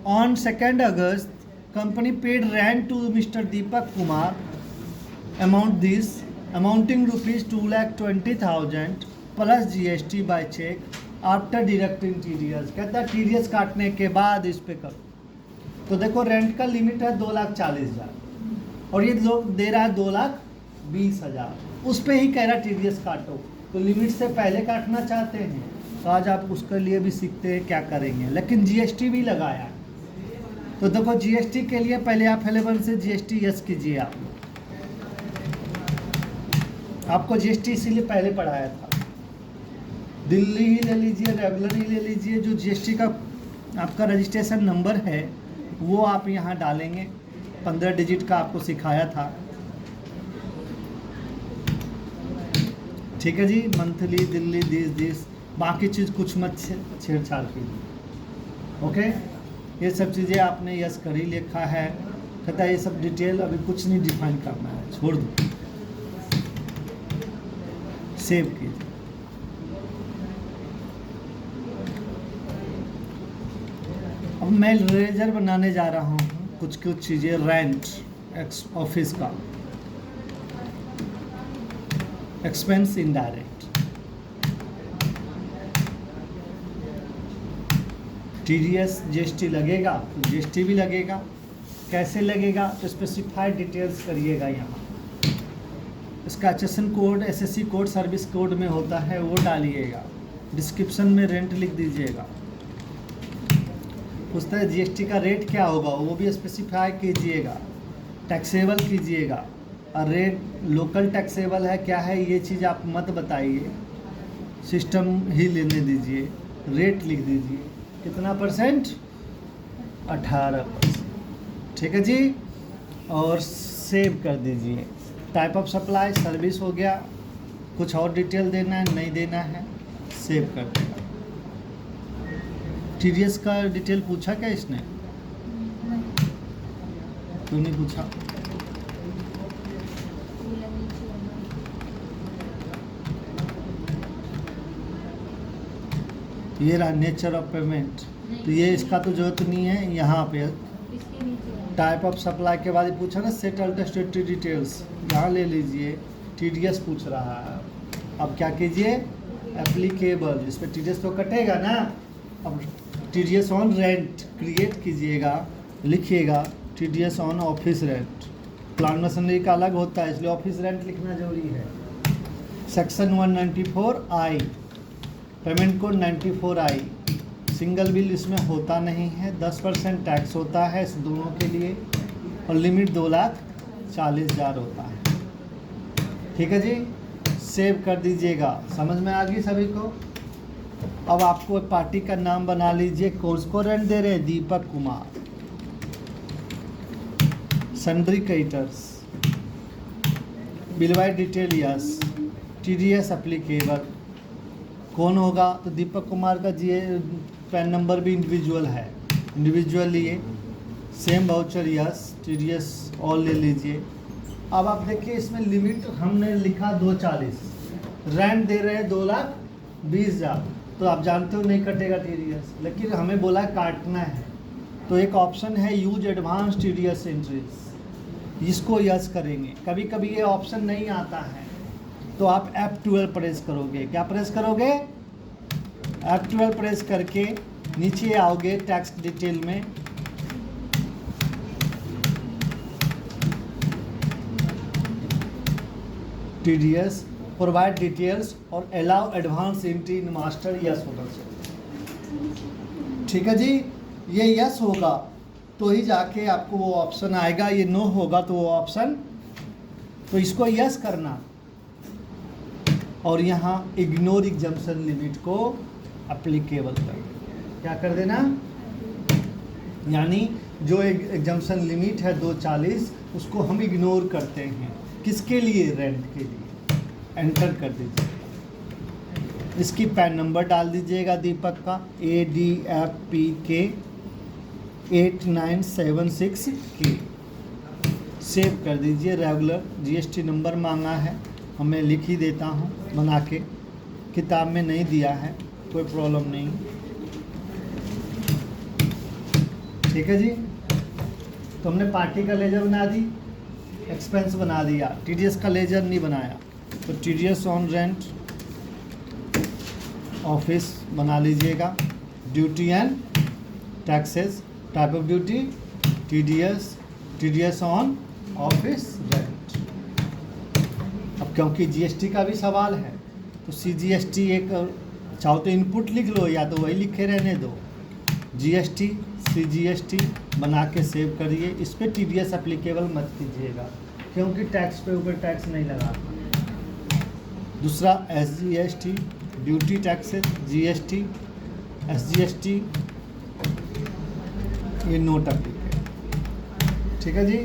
on 2 August company paid rent to mister Deepak Kumar amount this amounting ₹2,20,000 plus GST by cheque after deducting TDS। कहता है TDS काटने के बाद इस पे करो। तो देखो रेंट का लिमिट है 2,40,000 और ये लोग दे रहा है 2,20,000, उस पे ही कह रहा TDS काटो। तो लिमिट से पहले काटना चाहते हैं तो आज आप उसके लिए भी सीखते हैं क्या करेंगे, लेकिन GST भी लगाया। तो देखो GST के लिए पहले आप 11 से GST यस कीजिए। आपको GST इसीलिए पहले पढ़ाया था। दिल्ली ही ले लीजिए, रेगुलर ही ले लीजिए, जो GST का आपका रजिस्ट्रेशन नंबर है वो आप यहाँ डालेंगे। 15 डिजिट का आपको सिखाया था, ठीक है जी। मंथली, दिल्ली, दिस बाकी चीज़ कुछ मत छेड़छाड़ कीजिए, ओके। ये सब चीज़ें आपने यस कर ही लिखा है। कहता है ये सब डिटेल अभी कुछ नहीं डिफाइन करना है, छोड़ दो, सेव कीजिए। अब मैं रेजर बनाने जा रहा हूँ कुछ चीज़ें। रेंट ऑफिस का, एक्सपेंस इनडायरेक्ट, TDS GST लगेगा तो GST भी लगेगा। कैसे लगेगा तो स्पेसिफाइड डिटेल्स करिएगा यहाँ। इसका HSN code, SSC code, service code में होता है, वो डालिएगा। डिस्क्रिप्शन में रेंट लिख दीजिएगा। पूछता है GST का रेट क्या होगा, वो भी स्पेसिफाई कीजिएगा। टैक्सेबल कीजिएगा, और रेट लोकल टैक्सेबल है क्या है ये चीज़ आप मत बताइए, सिस्टम ही लेने दीजिए। रेट लिख दीजिए, कितना परसेंट, 18%, ठीक है जी। और सेव कर दीजिए। टाइप ऑफ सप्लाई सर्विस हो गया। कुछ और डिटेल देना है, नहीं देना है, सेव कर देगा। TDS का डिटेल पूछा क्या इसने, क्यों नहीं पूछा? ये रहा नेचर ऑफ पेमेंट, तो ये इसका तो जरूरत नहीं है। यहाँ पे टाइप ऑफ सप्लाई के बाद पूछा ना सेटल टेस्टेड डिटेल्स, यहाँ ले लीजिए। TDS पूछ रहा है, अब क्या कीजिए, एप्लीकेबल, इस पर TDS तो कटेगा ना। अब TDS ऑन रेंट क्रिएट कीजिएगा, लिखिएगा TDS on office rent. Plant machinery का अलग होता है, इसलिए ऑफिस रेंट लिखना जरूरी है। Section 194I, payment code 94I। Single bill इसमें होता नहीं है, 10% टैक्स होता है इस दोनों के लिए, और लिमिट 2,40,000 होता है, ठीक है जी। सेव कर दीजिएगा। समझ में आ गई सभी को? अब आपको पार्टी का नाम बना लीजिए। कोर्स को रेंट दे रहे हैं, Deepak Kumar. Sundry creditors, bill wise detail yes, TDS applicable. कौन होगा तो दीपक कुमार का पैन नंबर भी इंडिविजुअल है, इंडिविजुअल लिए। Same voucher yes, TDS all ले लीजिए। अब आप देखिए इसमें लिमिट हमने लिखा 2,40, रेंट दे रहे हैं 2,20,000, तो आप जानते हो नहीं कटेगा TDS, लेकिन हमें बोला काटना है। तो एक ऑप्शन है यूज एडवांस TDS एंट्रीज, इसको यस करेंगे। कभी कभी ये ऑप्शन नहीं आता है तो आप F12 प्रेस करोगे। क्या प्रेस करोगे, F12 प्रेस करके नीचे आओगे टैक्स डिटेल में, TDS प्रोवाइड डिटेल्स और allow advance entry in master, yes होना चाहिए, ठीक है जी। ये यस होगा तो ही जाके आपको वो ऑप्शन आएगा, ये नो होगा तो वो ऑप्शन, तो इसको यस करना। और यहाँ इग्नोर एग्जम्पशन लिमिट को एप्लीकेबल कर देना। क्या कर देना, यानी जो एग्जम्पशन लिमिट है 2,40 उसको हम इग्नोर करते हैं। किसके लिए, रेंट के लिए। एंटर कर दीजिए। इसकी पैन नंबर डाल दीजिएगा दीपक का, ADFPK 8976K। सेव कर दीजिए। रेगुलर GST नंबर मांगा है, मैं लिख ही देता हूँ बना के, किताब में नहीं दिया है, कोई प्रॉब्लम नहीं, ठीक है जी। तो हमने पार्टी का लेजर बना दी, एक्सपेंस बना दिया, TDS का लेजर नहीं बनाया। तो TDS ऑन रेंट ऑफिस बना लीजिएगा। Duty and taxes, type of duty TDS on office rent. अब क्योंकि GST का भी सवाल है तो CGST एक चाहो तो इनपुट लिख लो, या तो वही लिखे रहने दो। GST CGST बना के सेव करिए। इस पर TDS एप्लीकेबल मत कीजिएगा क्योंकि टैक्स पे ऊपर टैक्स नहीं लगाता। दूसरा SGST duty taxes, GST SGST ये नोट एप्लीकेबल। ठीक है जी।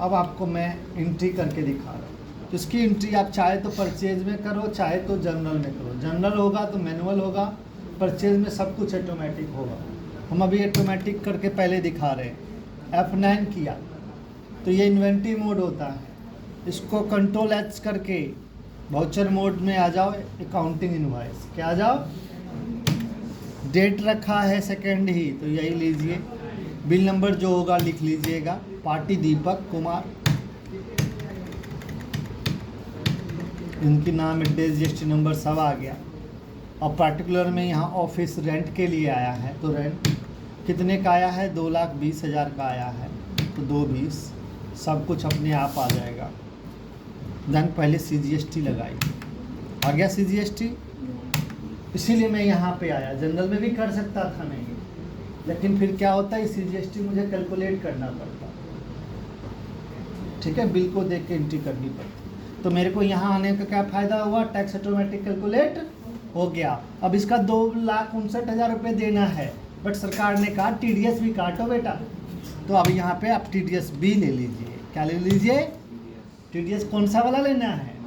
अब आपको मैं एंट्री करके दिखा रहा हूँ। तो इसकी एंट्री आप चाहे तो परचेज में करो, चाहे तो जनरल में करो। जनरल होगा तो मैनुअल होगा, परचेज में सब कुछ ऑटोमेटिक होगा। हम अभी ऑटोमेटिक करके पहले दिखा रहे हैं। F9 किया तो ये इन्वेंटरी मोड होता है। इसको कंट्रोल H करके वाउचर मोड में आ जाओ, अकाउंटिंग इनवॉइस क्या आ जाओ। डेट रखा है सेकेंड ही, तो यही लीजिए। बिल नंबर जो होगा लिख लीजिएगा, पार्टी दीपक कुमार, इनकी नाम, एड्रेस, जीएसटी नंबर सब आ गया। और पार्टिकुलर में यहाँ ऑफिस रेंट के लिए आया है, तो रेंट कितने का आया है, 2,20,000 का आया है, तो 2,20,000 सब कुछ अपने आप आ जाएगा। देन पहले CGST लगाई, आ गया CGST। इसीलिए मैं यहाँ पे आया। जनरल में भी कर सकता था मैं ये, लेकिन फिर क्या होता है, CGST मुझे कैलकुलेट करना पड़ता, ठीक है, बिल को देख के एंट्री करनी पड़ती। तो मेरे को यहाँ आने का क्या फ़ायदा हुआ, टैक्स ऑटोमेटिक कैलकुलेट हो गया। अब इसका 2,59,000 रुपये देना है, बट सरकार ने कहा TDS भी काटो बेटा। तो अब यहाँ पे आप TDS भी ले लीजिए। क्या ले लीजिए, TDS कौन सा वाला लेना है।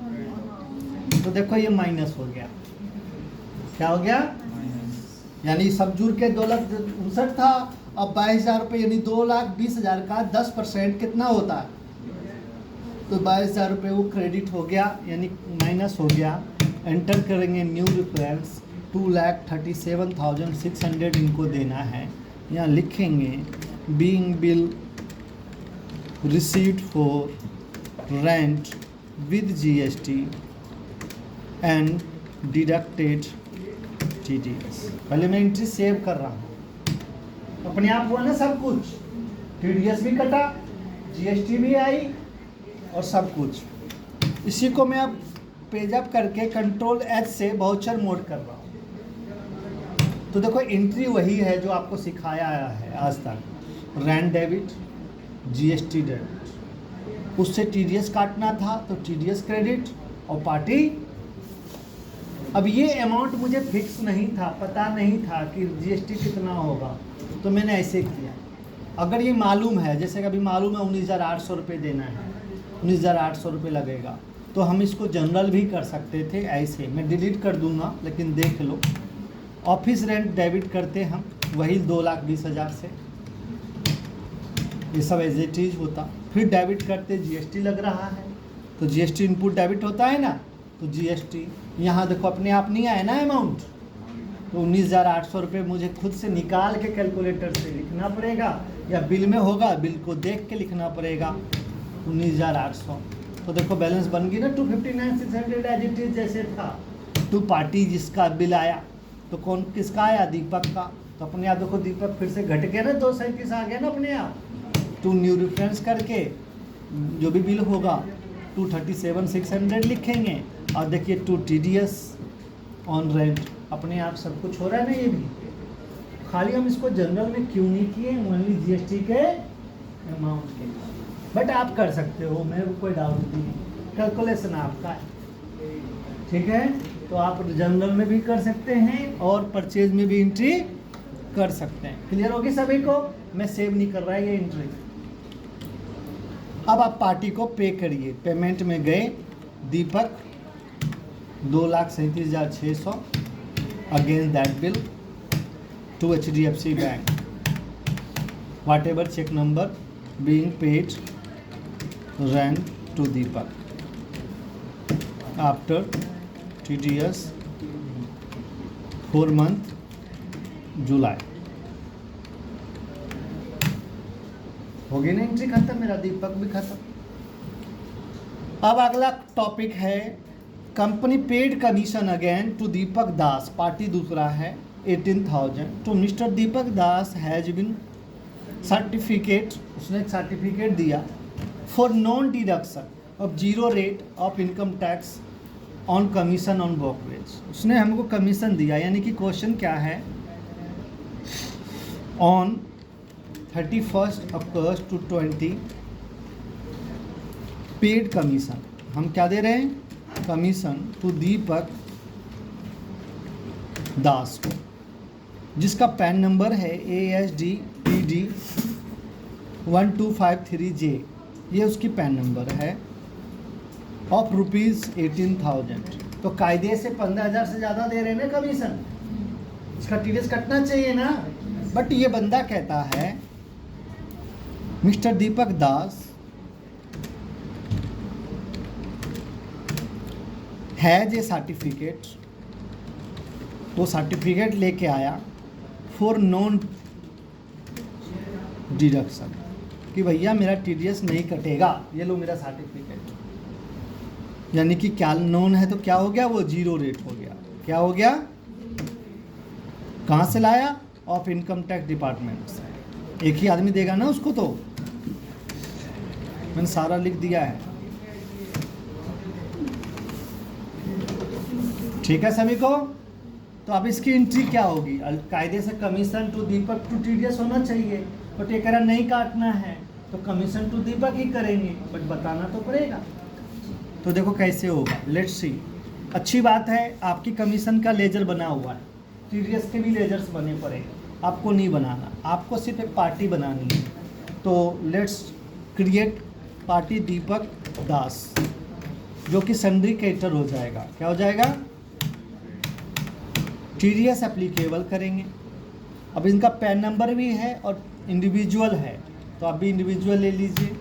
तो देखो ये माइनस हो गया, क्या हो गया, यानी सब जुड़ के 2,59,000 था, अब 22,000 रुपये यानी 2,20,000 का 10% कितना होता है, तो 22,000 रुपये वो क्रेडिट हो गया, यानी माइनस हो गया। एंटर करेंगे न्यू रेफरेंस, 2,37,600 इनको देना है। यहाँ लिखेंगे being bill received for rent with GST and deducted TDS। पहले मैं एंट्री सेव कर रहा हूँ, अपने आप हुआ ना सब कुछ, TDS भी कटा, GST भी आई और सब कुछ। इसी को मैं अब पेज अप करके कंट्रोल H से वाउचर मोड कर रहा हूँ। तो देखो एंट्री वही है जो आपको सिखाया है आज तक, रेंट डेबिट, GST डेबिट, उससे TDS काटना था तो TDS क्रेडिट और पार्टी। अब ये अमाउंट मुझे फिक्स नहीं था, पता नहीं था कि GST कितना होगा, तो मैंने ऐसे किया। अगर ये मालूम है, जैसे कि अभी मालूम है 19,800 रुपये देना है, 19,800 रुपये लगेगा, तो हम इसको जनरल भी कर सकते थे ऐसे। मैं डिलीट कर दूंगा, लेकिन देख लो, ऑफिस रेंट डेबिट करते हम वही 2,20,000 से, ये सब एज इट इज होता। फिर डेबिट करते GST लग रहा है, तो GST इनपुट डेबिट होता है ना, तो GST यहाँ देखो अपने आप नहीं आया ना अमाउंट, तो 19,800 रुपये मुझे खुद से निकाल के कैलकुलेटर से लिखना पड़ेगा, या बिल में होगा, बिल को देख के लिखना पड़ेगा 19,800। तो देखो बैलेंस बन गई ना 259,600 एज इट इज जैसे था। टू पार्टी जिसका बिल आया, तो कौन किसका आया, दीपक का, तो अपने आप देखो दीपक फिर से घट गया ना, 237 आ गया ना अपने आप। टू न्यू रेफरेंस करके जो भी बिल होगा 237,600 लिखेंगे, और देखिए टू TDS ऑन रेंट, अपने आप सब कुछ हो रहा है ना। ये भी खाली हम इसको जनरल में क्यों नहीं किए, ओनली GST के अमाउंट के, बट आप कर सकते हो, मेरे को कोई डाउट नहीं, कैलकुलेशन आपका है, ठीक है। तो आप जनरल में भी कर सकते हैं और परचेज में भी एंट्री कर सकते हैं। क्लियर होगी सभी को, मैं सेव नहीं कर रहा है ये एंट्री। अब आप पार्टी को पे करिए। पेमेंट में गए, Deepak 2,37,600 against that bill to HDFC bank, whatever cheque number being paid rent to Deepak after TDS 4 month July. हो गई ना एंट्री खत्म, मेरा दीपक भी खत्म। अब अगला टॉपिक है company paid commission again to Deepak Das, party दूसरा है 18,000 to mister Deepak Das has been certificate, उसने एक सर्टिफिकेट दिया for non deduction of 0 rate of income tax on commission on brokerage. उसने हमको कमीशन दिया, यानी कि क्वेश्चन क्या है, on 31 August to 20 paid commission, हम क्या दे रहे हैं, कमीशन टू दीपक दास को, जिसका पैन नंबर है ASD PD 1253J, ये उसकी पैन नंबर है, ऑफ ₹18,000। तो कायदे से 15,000 से ज़्यादा दे रहे हैं ना कमीशन, इसका टीडीएस कटना चाहिए ना। बट ये बंदा कहता है mister Deepak Das has A certificate, वो सर्टिफिकेट लेके आया फॉर नॉन डिडक्शन, कि भैया मेरा टीडीएस नहीं कटेगा, ये लो मेरा सर्टिफिकेट। यानी कि क्या नॉन है तो क्या हो गया, वो जीरो रेट हो गया। क्या हो गया, कहाँ से लाया, ऑफ इनकम टैक्स डिपार्टमेंट से। एक ही आदमी देगा ना उसको, तो मैंने सारा लिख दिया है। ठीक है सभी को। तो अब इसकी एंट्री क्या होगी, कायदे से commission to Deepak to TDS होना चाहिए, बट ये कह रहा नहीं काटना है तो कमीशन टू दीपक ही करेंगे, बट बताना तो पड़ेगा। तो देखो कैसे होगा, लेट्स सी। अच्छी बात है आपकी कमीशन का लेजर बना हुआ है, टीडीएस के भी लेजर्स बने पड़ेंगे, आपको नहीं बनाना, आपको सिर्फ एक पार्टी बनानी है। तो लेट्स क्रिएट पार्टी दीपक दास, जो कि सन्ड्री कैरेक्टर हो जाएगा। क्या हो जाएगा, टीडीएस एप्लीकेबल करेंगे। अब इनका पैन नंबर भी है और इंडिविजुअल है, तो आप भी इंडिविजुअल ले लीजिए।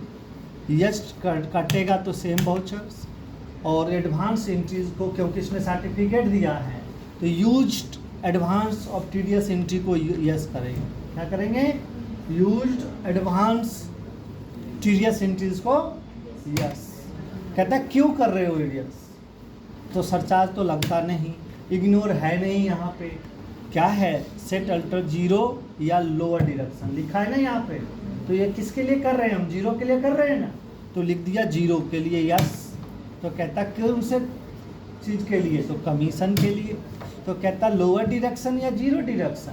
यस कटेगा तो सेम वाउचर्स, और एडवांस एंट्रीज को क्योंकि इसने सर्टिफिकेट दिया है तो used advance of TDS entry को यस करेंगे। क्या करेंगे, यूज्ड एडवांस टीडीएस एंट्रीज को यस। कहता है क्यों कर रहे हो एडियस, तो सरचार्ज तो लगता नहीं, इग्नोर है नहीं यहाँ पे, क्या है, सेट अल्टर जीरो या लोअर डिडक्शन लिखा है ना यहाँ पे। तो ये किसके लिए कर रहे हैं, हम जीरो के लिए कर रहे हैं ना, तो लिख दिया जीरो के लिए यस। तो कहता क्यों से चीज़ के लिए, तो कमीशन के लिए। तो कहता लोअर डिडक्शन या जीरो डिडक्शन,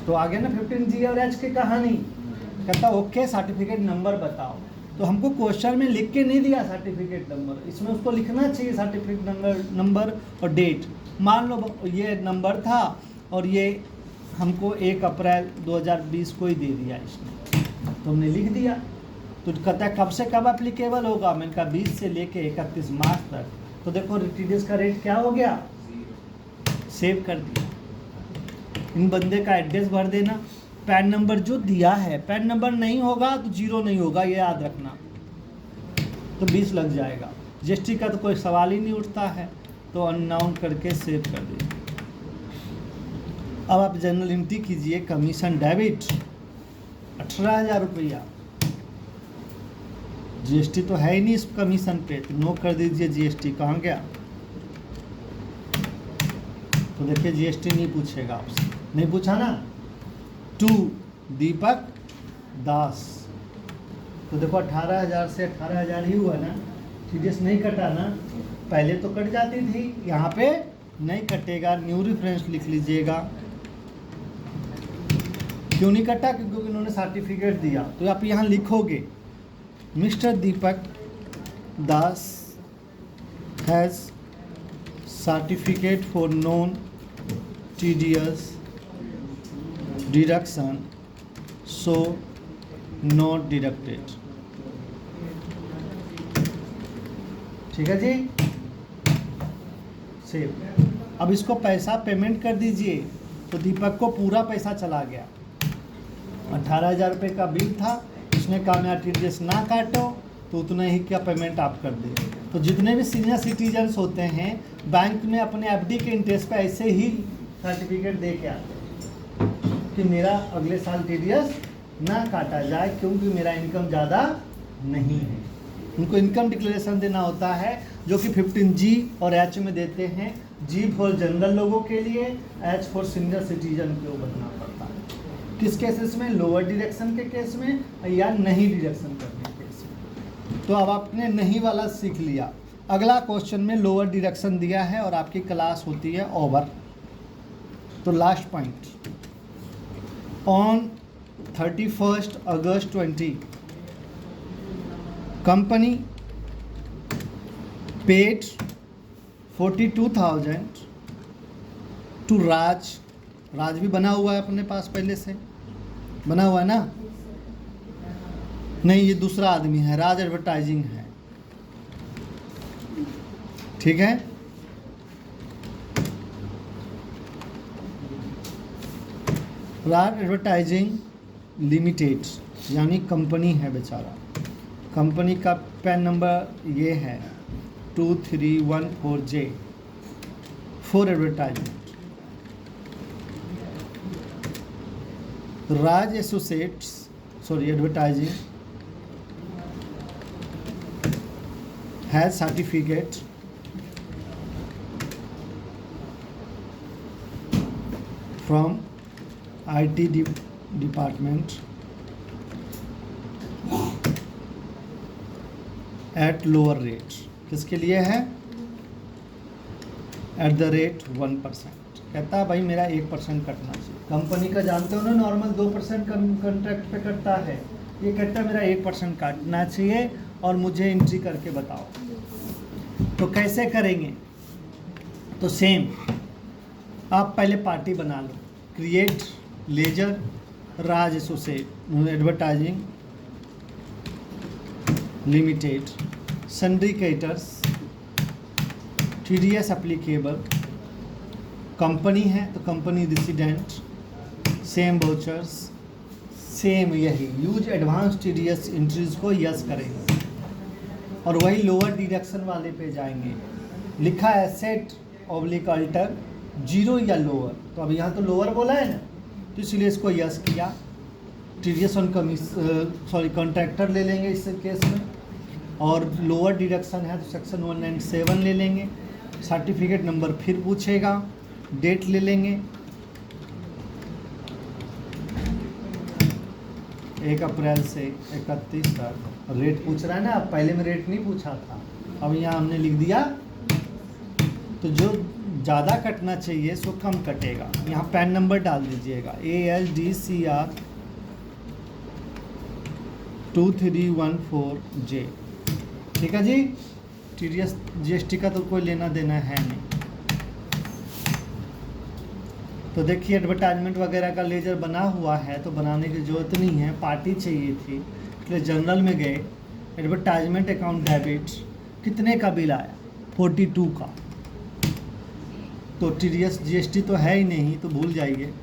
तो आगे ना 15G और H की कहानी। कहता ओके सर्टिफिकेट नंबर बताओ, तो हमको क्वेश्चन में लिख के नहीं दिया सर्टिफिकेट नंबर, इसमें उसको लिखना चाहिए सर्टिफिकेट नंबर और डेट। मान लो ये नंबर था और ये हमको 1 अप्रैल 2020 को ही दे दिया इसने, तो हमने लिख दिया। तो कहता है कब से कब एप्लीकेबल होगा, मैंने कहा 20 से लेके 31 मार्च तक। तो देखो टीडीएस का रेट क्या हो गया, सेव कर दिया। इन बंदे का एड्रेस भर देना, पैन नंबर जो दिया है, पैन नंबर नहीं होगा तो जीरो नहीं होगा, ये याद रखना, तो 20 लग जाएगा। जीएसटी का तो कोई सवाल ही नहीं उठता है, तो अननाउन करके सेव कर दीजिए। अब आप जनरल एंट्री कीजिए, कमीशन डेबिट 18,000 रुपया, जीएसटी तो है ही नहीं इस कमीशन पे, तो नो कर दीजिए। जीएसटी कहाँ गया, तो देखिए जीएसटी नहीं पूछेगा आपसे, नहीं पूछा ना। टू दीपक दास, तो देखो 18,000 से 18,000 ही हुआ ना, टीडीएस नहीं कटा ना, पहले तो कट जाती थी, यहाँ पे नहीं कटेगा। न्यू रेफरेंस लिख लीजिएगा। क्यों नहीं कटा, क्योंकि इन्होंने सर्टिफिकेट दिया। तो आप यहाँ लिखोगे mister Deepak Das has certificate for non TDS deduction so not deducted. ठीक है जी, सेव। अब इसको पैसा पेमेंट कर दीजिए, तो दीपक को पूरा पैसा चला गया। 18,000 रुपये का बिल था, उसने कहा मेरा टीडीएस ना काटो, तो उतना ही क्या पेमेंट आप कर दें। तो जितने भी सीनियर सिटीजन्स होते हैं बैंक में अपने एफडी के इंटरेस्ट पे ऐसे ही सर्टिफिकेट दे के आते हैं कि मेरा अगले साल टीडीएस ना काटा जाए, क्योंकि मेरा इनकम ज़्यादा नहीं है। उनको इनकम डिक्लेरेशन देना होता है, जो कि 15G और H में देते हैं। G फॉर जनरल लोगों के लिए, H फॉर सीनियर सिटीजन को भरना पड़ता है। किस केसेस में, लोअर डिडक्शन के केस में या नहीं डिडक्शन करने के केस में। तो अब आपने नहीं वाला सीख लिया। अगला क्वेश्चन में लोअर डिडक्शन दिया है और आपकी क्लास होती है ओवर। तो last point, on 31 August 20 company paid 42,000 to Raj. Raj भी बना हुआ है अपने पास, पहले से बना हुआ है ना, नहीं, ये दूसरा आदमी है, राज एडवर्टाइजिंग है, ठीक है। राज एडवर्टाइजिंग लिमिटेड यानी कंपनी है बेचारा। कंपनी का पैन नंबर ये है 2314J for advertisement. Raj associates advertising has certificate from IT department at lower rate. किसके लिए है? At the rate 1%। कहता है भाई मेरा 1% कटना चाहिए। कंपनी का जानते हो ना, नॉर्मल 2% कॉन्ट्रैक्ट पे कटता है, ये कहता है मेरा 1% काटना चाहिए और मुझे एंट्री करके बताओ। तो कैसे करेंगे? तो सेम, आप पहले पार्टी बना लो, create ledger Raj associate advertising limited syndicators TDS applicable. Company है तो company resident, same vouchers, same यही यूज एडवांस TDS एंट्रीज को यस करेंगे और वही लोअर डिडक्शन वाले पे जाएंगे। लिखा है सेट ऑब्लिक अल्टर 0 या लोअर, तो अब यहाँ तो लोअर बोला है ना, तो इसलिए इसको यस किया। TDS ऑन कॉन्ट्रैक्टर ले लेंगे इस केस में, और लोअर डिडक्शन है तो सेक्शन 197 ले लेंगे। सर्टिफिकेट नंबर फिर पूछेगा, डेट ले लेंगे 1 अप्रैल से 31 तक। रेट पूछ रहा है ना, अब पहले में रेट नहीं पूछा था, अब यहाँ हमने लिख दिया। तो जो ज़्यादा कटना चाहिए सो कम कटेगा। यहाँ पैन नंबर डाल दीजिएगा ALDCR 2314J, ठीक है जी। TDS GST का तो कोई लेना देना है नहीं। तो देखिए एडवर्टाइजमेंट वगैरह का लेजर बना हुआ है, तो बनाने की ज़रूरत नहीं है, पार्टी चाहिए थी इसलिए जनरल में गए। एडवर्टाइजमेंट अकाउंट डेबिट कितने का बिल आया? 42 का। तो TDS GST तो है ही नहीं, तो भूल जाइए।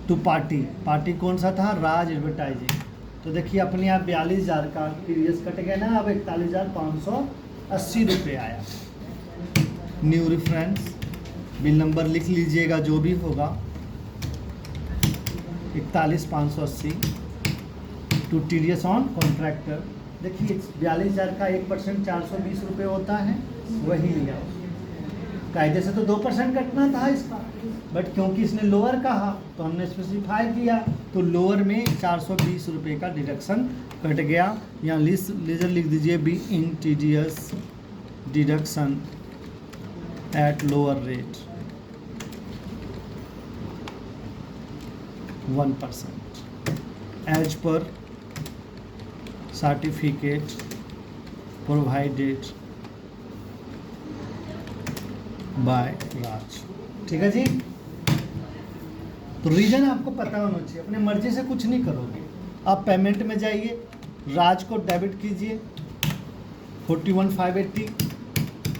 टू पार्टी कौन सा था? राज एडवर्टाइजिंग। तो देखिए अपने आप 42,000 का TDS कट गया ना, अब 41,580 रुपये आया। न्यू रेफरेंस बिल नंबर लिख लीजिएगा जो भी होगा, 41,580 टू TDS ऑन कॉन्ट्रैक्टर। देखिए 42,000 का 1% 420 रुपये होता है, वही लिया। कायदे से तो 2% कटना था इसका, बट क्योंकि इसने लोअर कहा तो हमने स्पेसिफाई किया, तो लोअर में 420 रुपये का डिडक्शन कट गया। यहाँ लेजर लिख दीजिए be in TDS deduction at lower rate 1% as per certificate provided by Raj. ठीक है जी। तो रीजन आपको पता होना चाहिए, अपने मर्जी से कुछ नहीं करोगे। आप पेमेंट में जाइए, राज को डेबिट कीजिए 41,580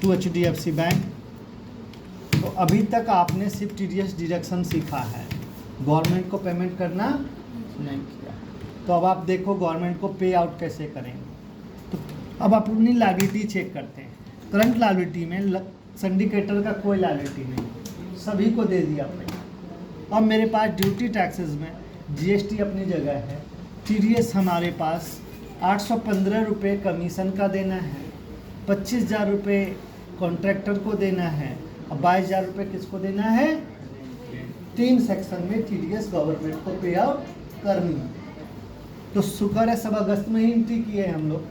टू HDFC बैंक। तो अभी तक आपने सिर्फ TDS डिडक्शन सीखा है, गवर्नमेंट को पेमेंट करना नहीं किया। तो अब आप देखो गवर्नमेंट को पे आउट कैसे करेंगे। तो अब आप अपनी लायबिलिटी चेक करते हैं। करंट लायबिलिटी में सिंडिकेटर का कोई लायबिलिटी नहीं, सभी को दे दिया अपने। अब मेरे पास ड्यूटी टैक्सेस में GST अपनी जगह है, TDS हमारे पास 815 रुपये कमीशन का देना है, 25,000 रुपये कॉन्ट्रैक्टर को देना है, और 22,000 रुपये किसको देना है? 3 सेक्शन में TDS गवर्नमेंट को पे आउट करनी है। तो शुक्र है सब अगस्त में ही एंट्री किए हम लोग,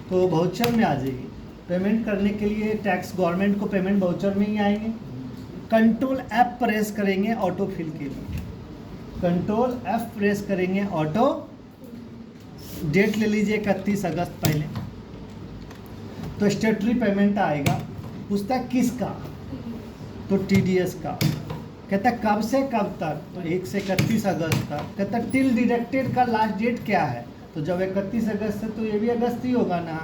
तो वाउचर में आ जाएगी। पेमेंट करने के लिए टैक्स गवर्नमेंट को पेमेंट वाउचर में ही आएंगे। कंट्रोल F प्रेस करेंगे ऑटो फिल के लिए, कंट्रोल F प्रेस करेंगे ऑटो। डेट ले लीजिए 31 अगस्त पहले। तो स्टेटरी पेमेंट आएगा, पूछता है किसका? तो TDS का। कहता है कब से कब तक? तो 1 से 31 अगस्त तक। कहता है टिल डिडक्टेड का लास्ट डेट क्या है? तो जब 31 अगस्त है तो ये भी अगस्त ही होगा ना,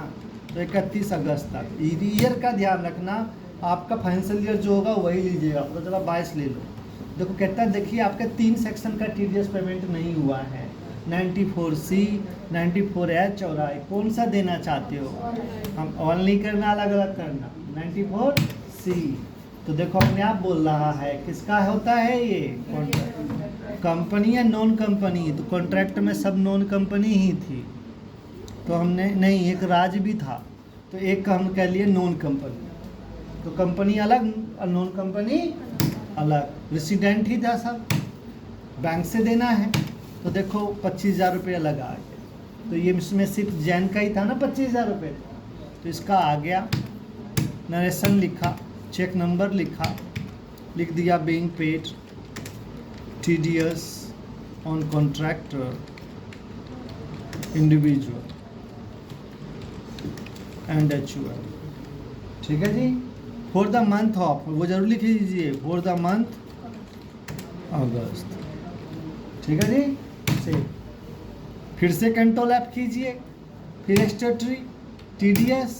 तो 31 अगस्त तक। ईयर का ध्यान रखना, आपका फाइनेंशियल ईयर जो होगा वही लीजिएगा, तो चलो 22 ले लो। देखो कहता है, देखिए आपके 3 सेक्शन का TDS पेमेंट नहीं हुआ है, 94C, 94H और I, कौन सा देना चाहते हो? हम ऑल नहीं करना, अलग अलग करना। 94C तो देखो अपने आप बोल रहा है, किसका होता है ये? कॉन्ट्रैक्ट कंपनी या नॉन कंपनी? तो कॉन्ट्रैक्ट में सब नॉन कंपनी ही थी, तो हमने नहीं, एक राज भी था, तो एक का हम कह लिए नॉन कंपनी। तो कंपनी अलग और नॉन कंपनी अलग, रेसिडेंट ही था सब, बैंक से देना है। तो देखो 25,000 रुपये अलग आ गया, तो ये इसमें सिर्फ जैन का ही था ना 25,000 रुपये, तो इसका आ गया। नरेशन लिखा, चेक नंबर लिखा, लिख दिया being paid TDS on contractor individual and HUL, ठीक है जी। फॉर द मंथ ऑफ, वो जरूर लिख लीजिए, फॉर द मंथ अगस्त, ठीक है जी। से फिर से कंट्रोल F कीजिए, फिर स्टेटरी TDS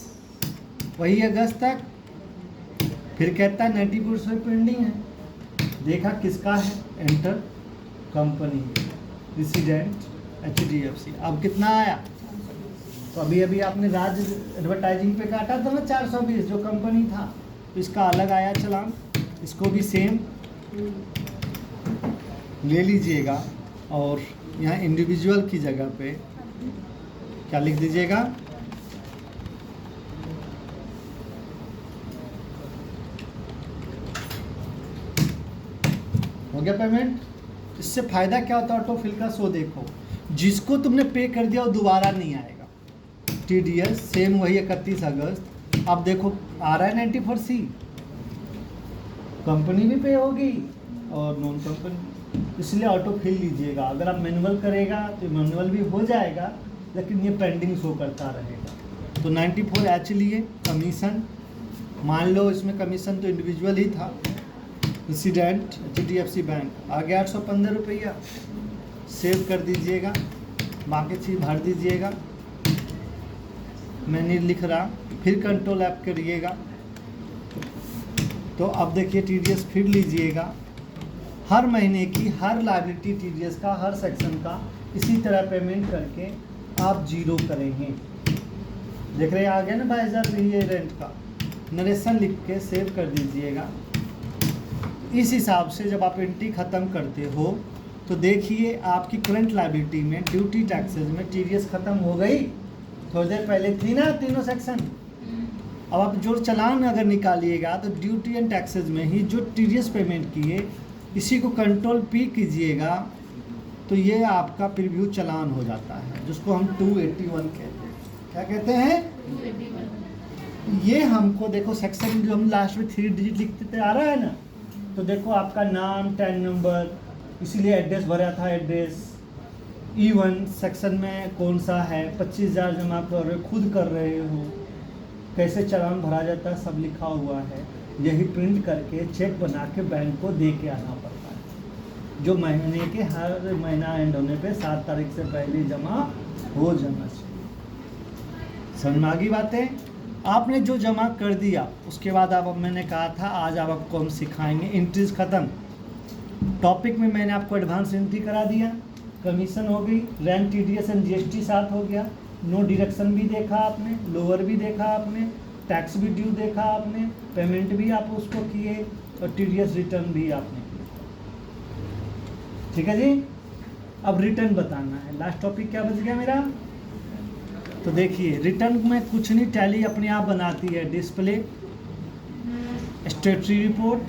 वही अगस्त तक, फिर कहता है 94 पेंडिंग है, देखा किसका है, एंटर कंपनी रेसिडेंट HDFC। अब कितना आया? तो अभी अभी आपने राज एडवर्टाइजिंग पे काटा था ना 420 जो कंपनी था, तो इसका अलग आया चलान, इसको भी सेम ले लीजिएगा और यहाँ इंडिविजुअल की जगह पे क्या लिख दीजिएगा, हो गया पेमेंट। इससे फ़ायदा क्या होता है? ऑटो फिल का शो देखो, जिसको तुमने पे कर दिया वो दोबारा नहीं आएगा। TDS सेम वही 31 अगस्त। अब देखो आ रहा है 94C, कंपनी भी पे होगी और नॉन कंपनी, इसलिए ऑटो फिल लीजिएगा। अगर आप मैनुअल करेगा तो मैनुअल भी हो जाएगा, लेकिन ये पेंडिंग शो करता रहेगा। तो 94H लिए कमीशन, मान लो इसमें कमीशन तो इंडिविजुअल ही था, रेसिडेंट HDFC बैंक आ गया 815 रुपया, सेव कर दीजिएगा, बाकी चीज़ भर दीजिएगा, मैं नहीं लिख रहा, फिर कंट्रोल F करिएगा। तो अब देखिए TDS फिर लीजिएगा, हर महीने की हर लायबिलिटी TDS का, हर सेक्शन का इसी तरह पेमेंट करके आप जीरो करेंगे। देख रहे हैं आ गया ना 22,000 रुपये रेंट का। नरेशन लिख के सेव कर दीजिएगा। इस हिसाब से जब आप एंट्री ख़त्म करते हो तो देखिए आपकी करंट लायबिलिटी में ड्यूटी टैक्सेस में TDS ख़त्म हो गई, थोड़ी देर पहले थी ना तीनों सेक्शन। अब आप जो चालान अगर निकालिएगा तो ड्यूटी एंड टैक्सेस में ही जो TDS पेमेंट किए इसी को कंट्रोल P कीजिएगा, तो ये आपका प्रीव्यू चालान हो जाता है, जिसको हम 281 कहते हैं। क्या कहते हैं? 281। ये हमको देखो सेक्शन जो हम लास्ट में 3 डिजिट लिखते थे आ रहा है ना, तो देखो आपका नाम, टैन नंबर, इसीलिए एड्रेस भरा था, एड्रेस E1 सेक्शन में कौन सा है, 25,000 जमा कर रहे हो, खुद कर रहे हो, कैसे चालान भरा जाता है, सब लिखा हुआ है। यही प्रिंट करके चेक बना के बैंक को दे के आना पड़ता है, जो महीने के हर महीना एंड होने पे 7 तारीख से पहले जमा हो जाना चाहिए। समझ में आ गई बातें? आपने जो जमा कर दिया उसके बाद अब मैंने कहा था आज आपको हम सिखाएंगे एंट्रीज ख़त्म। टॉपिक में मैंने आपको एडवांस एंट्री करा दिया, कमीशन हो गई, रेंट TDS एंड GST साथ हो गया, नो डिडक्शन भी देखा आपने, लोअर भी देखा आपने, टैक्स भी ड्यू देखा आपने, पेमेंट भी आप उसको किए और TDS रिटर्न भी आपने किया। ठीक है जी। अब रिटर्न बताना है, लास्ट टॉपिक क्या बच गया मेरा? तो देखिए रिटर्न में कुछ नहीं, टैली अपने आप बनाती है, डिस्प्ले, स्टेटरी रिपोर्ट,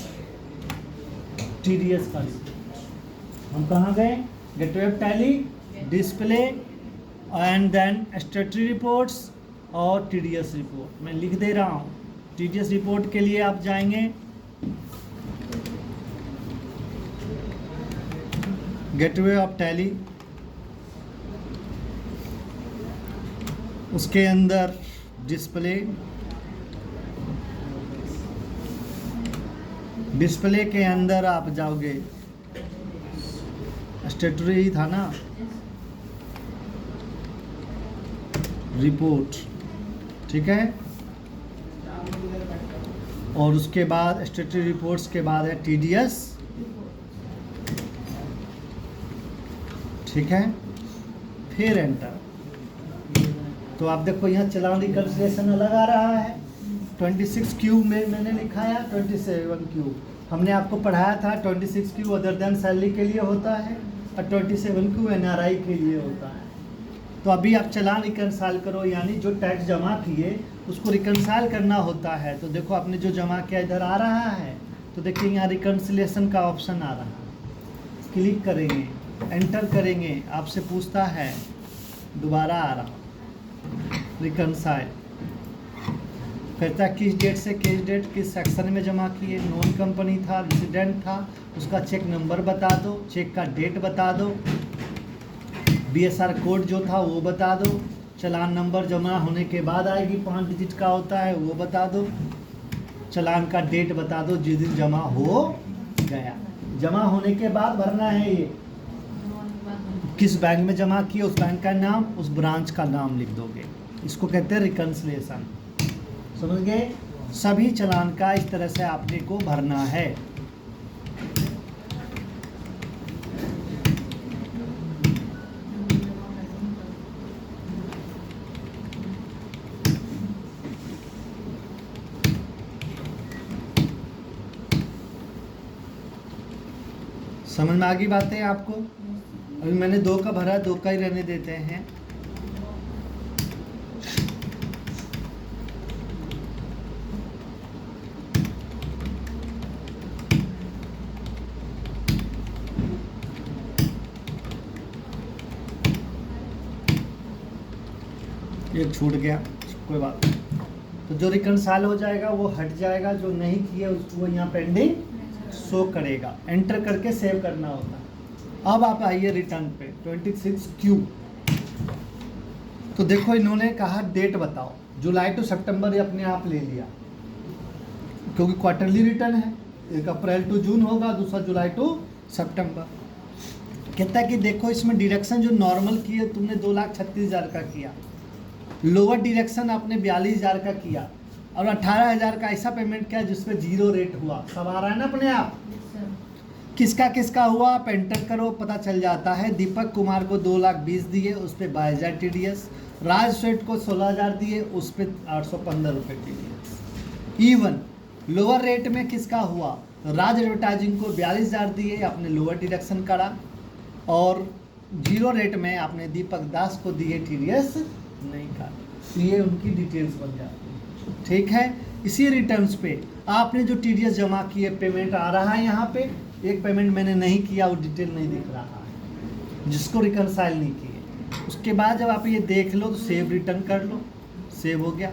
TDS का रिपोर्ट। हम कहाँ गए? Gateway of Tally, display and then statutory reports और TDS रिपोर्ट। मैं लिख दे रहा हूँ। TDS रिपोर्ट के लिए आप जाएंगे गेटवे ऑफ टैली, उसके अंदर डिस्प्ले, डिस्प्ले के अंदर आप जाओगे, स्टेटरी ही था ना, रिपोर्ट, ठीक है। और उसके बाद स्टेटरी रिपोर्ट्स के बाद है टीडीएस, ठीक है, फिर एंटर। तो आप देखो यहाँ चलान रिकंसिलिएशन अलग आ रहा है। 26Q में मैंने लिखाया, 27Q हमने आपको पढ़ाया था। 26Q अदर देन सैलरी के लिए होता है और 27Q NRI के लिए होता है। तो अभी आप चलान रिकंसाइल करो, यानी जो टैक्स जमा किए उसको रिकंसाइल करना होता है। तो देखो आपने जो जमा किया इधर आ रहा है, तो देखिए यहाँ रिकंसिलिएशन का ऑप्शन आ रहा है। क्लिक करेंगे, एंटर करेंगे, आपसे पूछता है, दोबारा आ रहा रिकंसाइल, कहता है किस डेट से किस डेट किस सेक्शन में जमा किए। नॉन कंपनी था, रेसिडेंट था, उसका चेक नंबर बता दो, चेक का डेट बता दो, BSR कोड जो था वो बता दो, चलान नंबर जमा होने के बाद आएगी 5 डिजिट का होता है वो बता दो, चलान का डेट बता दो जिस दिन जमा हो गया। जमा होने के बाद भरना है ये किस बैंक में जमा किए, उस बैंक का नाम, उस ब्रांच का नाम लिख दोगे। इसको कहते हैं रिकंसिलिएशन। समझ गए? सभी चलान का इस तरह से आपने को भरना है। समझ में आ गई बातें आपको? अभी मैंने 2 का भरा, 2 का ही रहने देते हैं। ये छूट गया, कोई बात नहीं। तो जो रिकंसाइल हो जाएगा वो हट जाएगा, जो नहीं किया उसको यहाँ पेंडिंग शो करेगा। एंटर करके सेव करना होता है। अब आप आइए रिटर्न पे 26Q। तो देखो इन्होंने कहा डेट बताओ, जुलाई टू सितंबर, ये अपने आप ले लिया क्योंकि क्वार्टरली रिटर्न है। एक अप्रैल टू जून होगा, दूसरा जुलाई टू सितंबर। कहता है कि देखो इसमें डिडक्शन जो नॉर्मल किए तुमने 2,36,000 का किया, लोअर डिडक्शन आपने 42,000 का किया, और 18,000 का ऐसा पेमेंट किया जिसपे 0 रेट हुआ। सब आ रहा है ना अपने आप? किसका किसका हुआ आप एंटर करो, पता चल जाता है। दीपक कुमार को 2,20,000 दिए, उस पर 22,000 TDS। राज सेठ को 16,000 दिए, उस पर 815 रुपये TDS। इवन लोअर रेट में किसका हुआ? राज एडवर्टाइजिंग को 42,000 दिए, आपने लोअर डिडक्शन करा, और 0 रेट में आपने दीपक दास को दिए, TDS नहीं करा। तो ये उनकी डिटेल्स बन जाती है, ठीक है। इसी रिटर्न्स पे आपने जो TDS जमा किए पेमेंट आ रहा है यहाँ पे। एक पेमेंट मैंने नहीं किया, वो डिटेल नहीं दिख रहा है, जिसको रिकंसाइल नहीं किए। उसके बाद जब आप ये देख लो तो सेव रिटर्न कर लो, सेव हो गया,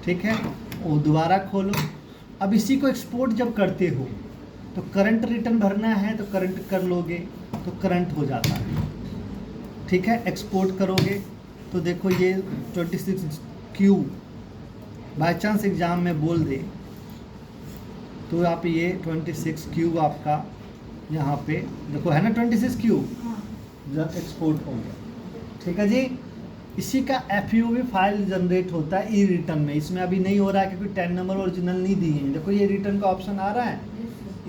ठीक है। वो दोबारा खोलो। अब इसी को एक्सपोर्ट जब करते हो तो करंट रिटर्न भरना है, तो करंट कर लोगे तो करंट हो जाता है, ठीक है। एक्सपोर्ट करोगे तो देखो ये 26Q बाई चांस एग्ज़ाम में बोल दे तो आप ये 26Q आपका यहाँ पे देखो है ना 26Q, जब एक्सपोर्ट हो गया, ठीक है जी। इसी का FUV फाइल जनरेट होता है ई रिटर्न में। इसमें अभी नहीं हो रहा है क्योंकि 10 नंबर ओरिजिनल नहीं दिए हैं। देखो ये रिटर्न का ऑप्शन आ रहा है,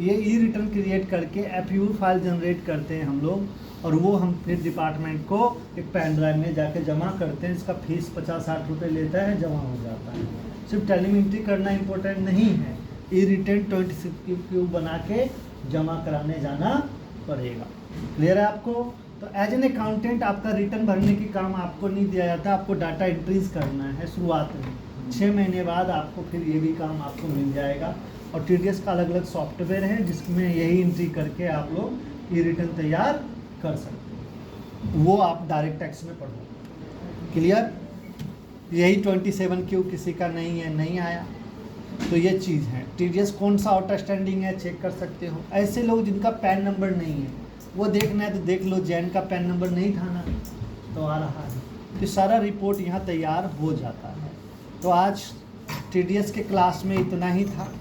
ये ई रिटर्न क्रिएट करके FUV फाइल जनरेट करते हैं हम लोग, और वो हम फिर डिपार्टमेंट को एक पेन ड्राइव में जाके जमा करते हैं। इसका फीस 50-60 रुपये लेता है, जमा हो जाता है। सिर्फ टेलीमेंट्री करना इम्पोर्टेंट नहीं है, ई रिटर्न 26Q बना के जमा कराने जाना पड़ेगा। क्लियर है आपको? तो एज एन अकाउंटेंट आपका रिटर्न भरने की काम आपको नहीं दिया जाता, आपको डाटा एंट्रीज करना है शुरुआत में। 6 महीने बाद आपको फिर ये भी काम आपको मिल जाएगा। और TDS का अलग अलग सॉफ्टवेयर है जिसमें यही एंट्री करके आप लोग ई रिटर्न तैयार कर सकते हैं, वो आप डायरेक्ट टैक्स में पढ़ो। क्लियर? यही 27Q किसी का नहीं है, नहीं आया तो ये चीज़ है। TDS कौन सा आउटस्टैंडिंग है चेक कर सकते हो। ऐसे लोग जिनका पैन नंबर नहीं है वो देखना है तो देख लो, जैन का पैन नंबर नहीं था ना तो आ रहा है, तो सारा रिपोर्ट यहाँ तैयार हो जाता है। तो आज TDS के क्लास में इतना ही था।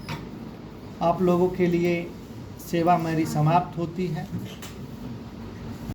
आप लोगों के लिए सेवा मेरी समाप्त होती है।